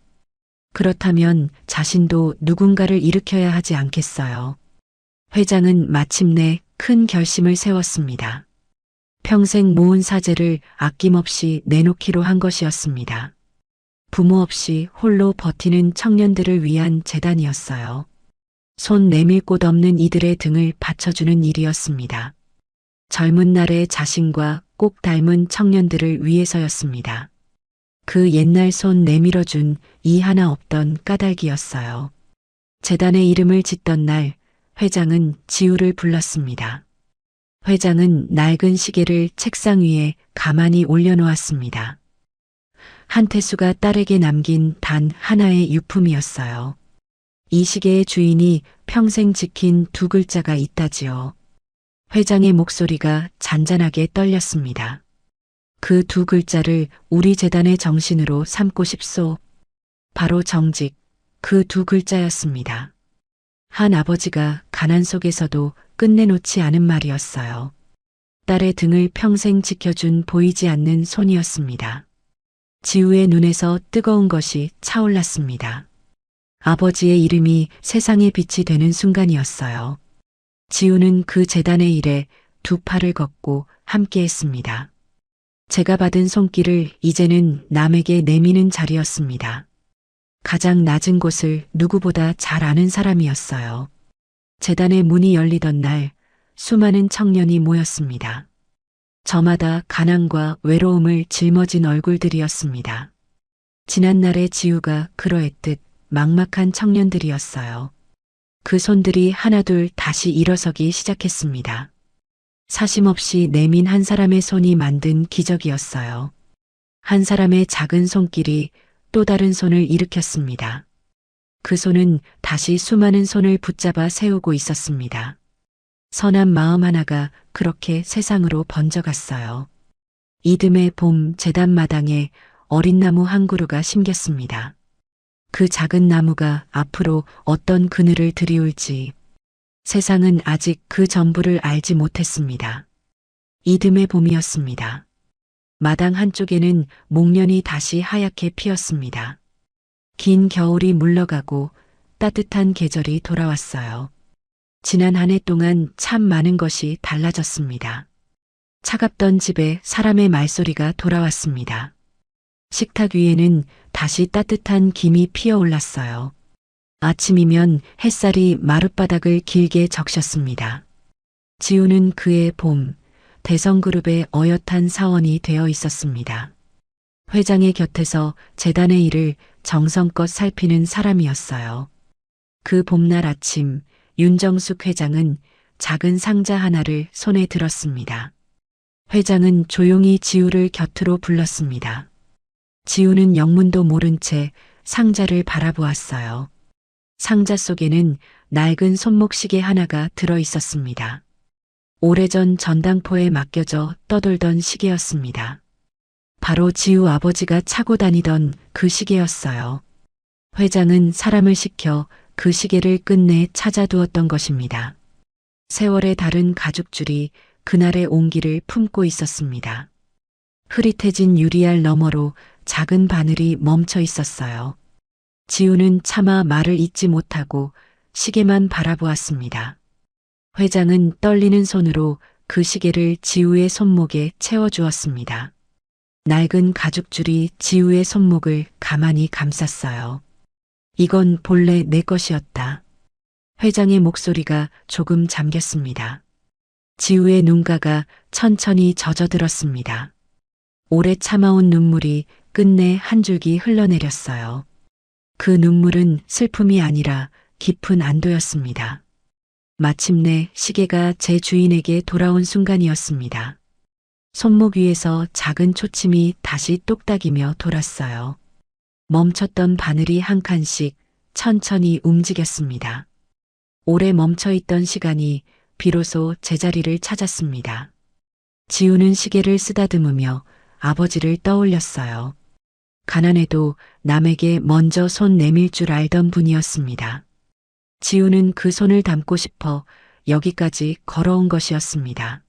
그렇다면 자신도 누군가를 일으켜야 하지 않겠어요. 회장은 마침내 큰 결심을 세웠습니다. 평생 모은 사재를 아낌없이 내놓기로 한 것이었습니다. 부모 없이 홀로 버티는 청년들을 위한 재단이었어요. 손 내밀 곳 없는 이들의 등을 받쳐주는 일이었습니다. 젊은 날의 자신과 꼭 닮은 청년들을 위해서였습니다. 그 옛날 손 내밀어준 이 하나 없던 까닭이었어요. 재단의 이름을 짓던 날 회장은 지우를 불렀습니다. 회장은 낡은 시계를 책상 위에 가만히 올려놓았습니다. 한태수가 딸에게 남긴 단 하나의 유품이었어요. 이 시계의 주인이 평생 지킨 두 글자가 있다지요. 회장의 목소리가 잔잔하게 떨렸습니다. 그 두 글자를 우리 재단의 정신으로 삼고 싶소. 바로 정직, 그 두 글자였습니다. 한 아버지가 가난 속에서도 끝내놓지 않은 말이었어요. 딸의 등을 평생 지켜준 보이지 않는 손이었습니다. 지우의 눈에서 뜨거운 것이 차올랐습니다. 아버지의 이름이 세상의 빛이 되는 순간이었어요. 지우는 그 재단의 일에 두 팔을 걷고 함께했습니다. 제가 받은 손길을 이제는 남에게 내미는 자리였습니다. 가장 낮은 곳을 누구보다 잘 아는 사람이었어요. 재단의 문이 열리던 날 수많은 청년이 모였습니다. 저마다 가난과 외로움을 짊어진 얼굴들이었습니다. 지난날의 지우가 그러했듯 막막한 청년들이었어요. 그 손들이 하나둘 다시 일어서기 시작했습니다. 사심없이 내민 한 사람의 손이 만든 기적이었어요. 한 사람의 작은 손길이 또 다른 손을 일으켰습니다. 그 손은 다시 수많은 손을 붙잡아 세우고 있었습니다. 선한 마음 하나가 그렇게 세상으로 번져갔어요. 이듬해 봄 재단 마당에 어린 나무 한 그루가 심겼습니다. 그 작은 나무가 앞으로 어떤 그늘을 들이울지 세상은 아직 그 전부를 알지 못했습니다. 이듬해 봄이었습니다. 마당 한쪽에는 목련이 다시 하얗게 피었습니다. 긴 겨울이 물러가고 따뜻한 계절이 돌아왔어요. 지난 한 해 동안 참 많은 것이 달라졌습니다. 차갑던 집에 사람의 말소리가 돌아왔습니다. 식탁 위에는 다시 따뜻한 김이 피어올랐어요. 아침이면 햇살이 마룻바닥을 길게 적셨습니다. 지우는 그의 봄, 대성그룹의 어엿한 사원이 되어 있었습니다. 회장의 곁에서 재단의 일을 정성껏 살피는 사람이었어요. 그 봄날 아침, 윤정숙 회장은 작은 상자 하나를 손에 들었습니다. 회장은 조용히 지우를 곁으로 불렀습니다. 지우는 영문도 모른 채 상자를 바라보았어요. 상자 속에는 낡은 손목시계 하나가 들어 있었습니다. 오래전 전당포에 맡겨져 떠돌던 시계였습니다. 바로 지우 아버지가 차고 다니던 그 시계였어요. 회장은 사람을 시켜 그 시계를 끝내 찾아두었던 것입니다. 세월의 다른 가죽줄이 그날의 온기를 품고 있었습니다. 흐릿해진 유리알 너머로 작은 바늘이 멈춰 있었어요. 지우는 차마 말을 잇지 못하고 시계만 바라보았습니다. 회장은 떨리는 손으로 그 시계를 지우의 손목에 채워주었습니다. 낡은 가죽줄이 지우의 손목을 가만히 감쌌어요. 이건 본래 내 것이었다. 회장의 목소리가 조금 잠겼습니다. 지우의 눈가가 천천히 젖어들었습니다. 오래 참아온 눈물이 끝내 한 줄기 흘러내렸어요. 그 눈물은 슬픔이 아니라 깊은 안도였습니다. 마침내 시계가 제 주인에게 돌아온 순간이었습니다. 손목 위에서 작은 초침이 다시 똑딱이며 돌았어요. 멈췄던 바늘이 한 칸씩 천천히 움직였습니다. 오래 멈춰있던 시간이 비로소 제자리를 찾았습니다. 지우는 시계를 쓰다듬으며 아버지를 떠올렸어요. 가난해도 남에게 먼저 손 내밀 줄 알던 분이었습니다. 지우는 그 손을 담고 싶어 여기까지 걸어온 것이었습니다.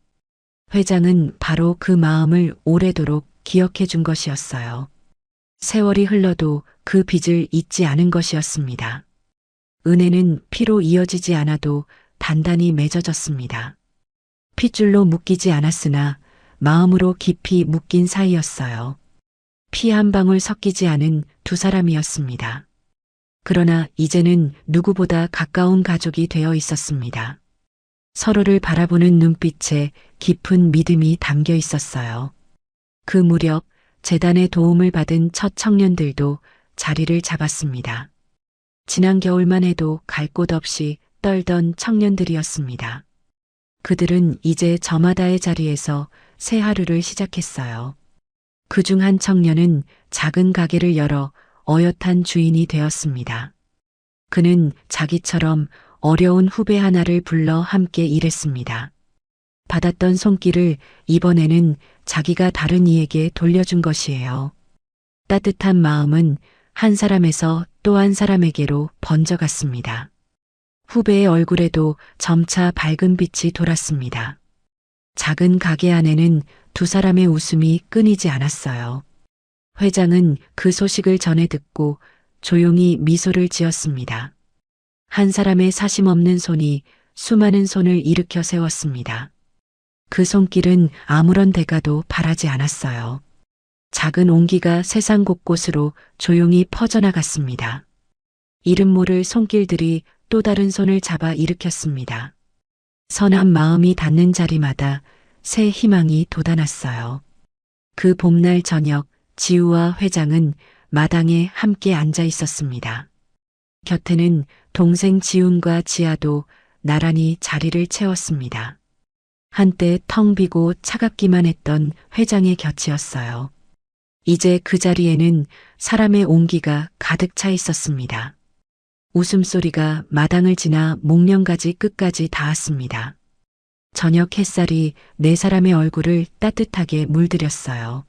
회장은 바로 그 마음을 오래도록 기억해 준 것이었어요. 세월이 흘러도 그 빚을 잊지 않은 것이었습니다. 은혜는 피로 이어지지 않아도 단단히 맺어졌습니다. 핏줄로 묶이지 않았으나 마음으로 깊이 묶인 사이였어요. 피 한 방울 섞이지 않은 두 사람이었습니다. 그러나 이제는 누구보다 가까운 가족이 되어 있었습니다. 서로를 바라보는 눈빛에 깊은 믿음이 담겨 있었어요. 그 무렵 재단의 도움을 받은 첫 청년들도 자리를 잡았습니다. 지난 겨울만 해도 갈 곳 없이 떨던 청년들이었습니다. 그들은 이제 저마다의 자리에서 새 하루를 시작했어요. 그중 한 청년은 작은 가게를 열어 어엿한 주인이 되었습니다. 그는 자기처럼 어려운 후배 하나를 불러 함께 일했습니다. 받았던 손길을 이번에는 자기가 다른 이에게 돌려준 것이에요. 따뜻한 마음은 한 사람에서 또 한 사람에게로 번져갔습니다. 후배의 얼굴에도 점차 밝은 빛이 돌았습니다. 작은 가게 안에는 두 사람의 웃음이 끊이지 않았어요. 회장은 그 소식을 전해 듣고 조용히 미소를 지었습니다. 한 사람의 사심 없는 손이 수많은 손을 일으켜 세웠습니다. 그 손길은 아무런 대가도 바라지 않았어요. 작은 온기가 세상 곳곳으로 조용히 퍼져나갔습니다. 이름 모를 손길들이 또 다른 손을 잡아 일으켰습니다. 선한 마음이 닿는 자리마다 새 희망이 돋아났어요. 그 봄날 저녁, 지우와 회장은 마당에 함께 앉아 있었습니다. 곁에는 동생 지훈과 지아도 나란히 자리를 채웠습니다. 한때 텅 비고 차갑기만 했던 회장의 곁이었어요. 이제 그 자리에는 사람의 온기가 가득 차 있었습니다. 웃음소리가 마당을 지나 목련가지 끝까지 닿았습니다. 저녁 햇살이 네 사람의 얼굴을 따뜻하게 물들였어요.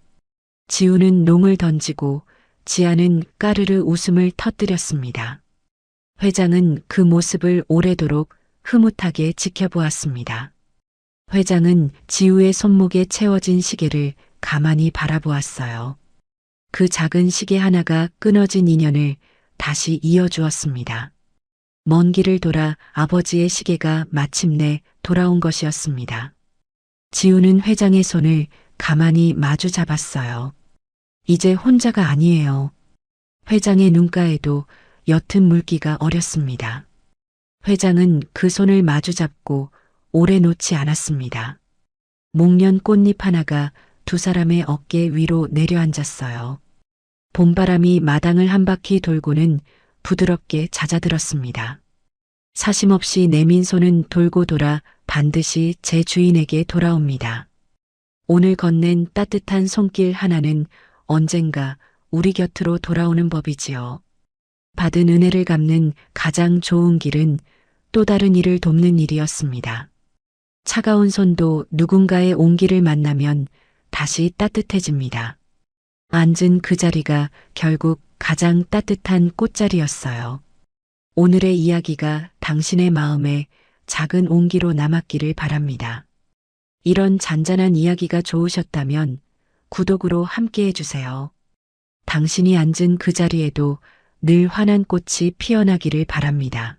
지우는 농을 던지고 지아는 까르르 웃음을 터뜨렸습니다. 회장은 그 모습을 오래도록 흐뭇하게 지켜보았습니다. 회장은 지우의 손목에 채워진 시계를 가만히 바라보았어요. 그 작은 시계 하나가 끊어진 인연을 다시 이어주었습니다. 먼 길을 돌아 아버지의 시계가 마침내 돌아온 것이었습니다. 지우는 회장의 손을 가만히 마주 잡았어요. 이제 혼자가 아니에요. 회장의 눈가에도 옅은 물기가 어렸습니다. 회장은 그 손을 마주 잡고 오래 놓지 않았습니다. 목련 꽃잎 하나가 두 사람의 어깨 위로 내려앉았어요. 봄바람이 마당을 한 바퀴 돌고는 부드럽게 잦아들었습니다. 사심없이 내민 손은 돌고 돌아 반드시 제 주인에게 돌아옵니다. 오늘 건넨 따뜻한 손길 하나는 언젠가 우리 곁으로 돌아오는 법이지요. 받은 은혜를 갚는 가장 좋은 길은 또 다른 일을 돕는 일이었습니다. 차가운 손도 누군가의 온기를 만나면 다시 따뜻해집니다. 앉은 그 자리가 결국 가장 따뜻한 꽃자리였어요. 오늘의 이야기가 당신의 마음에 작은 온기로 남았기를 바랍니다. 이런 잔잔한 이야기가 좋으셨다면 구독으로 함께 해주세요. 당신이 앉은 그 자리에도 늘 환한 꽃이 피어나기를 바랍니다.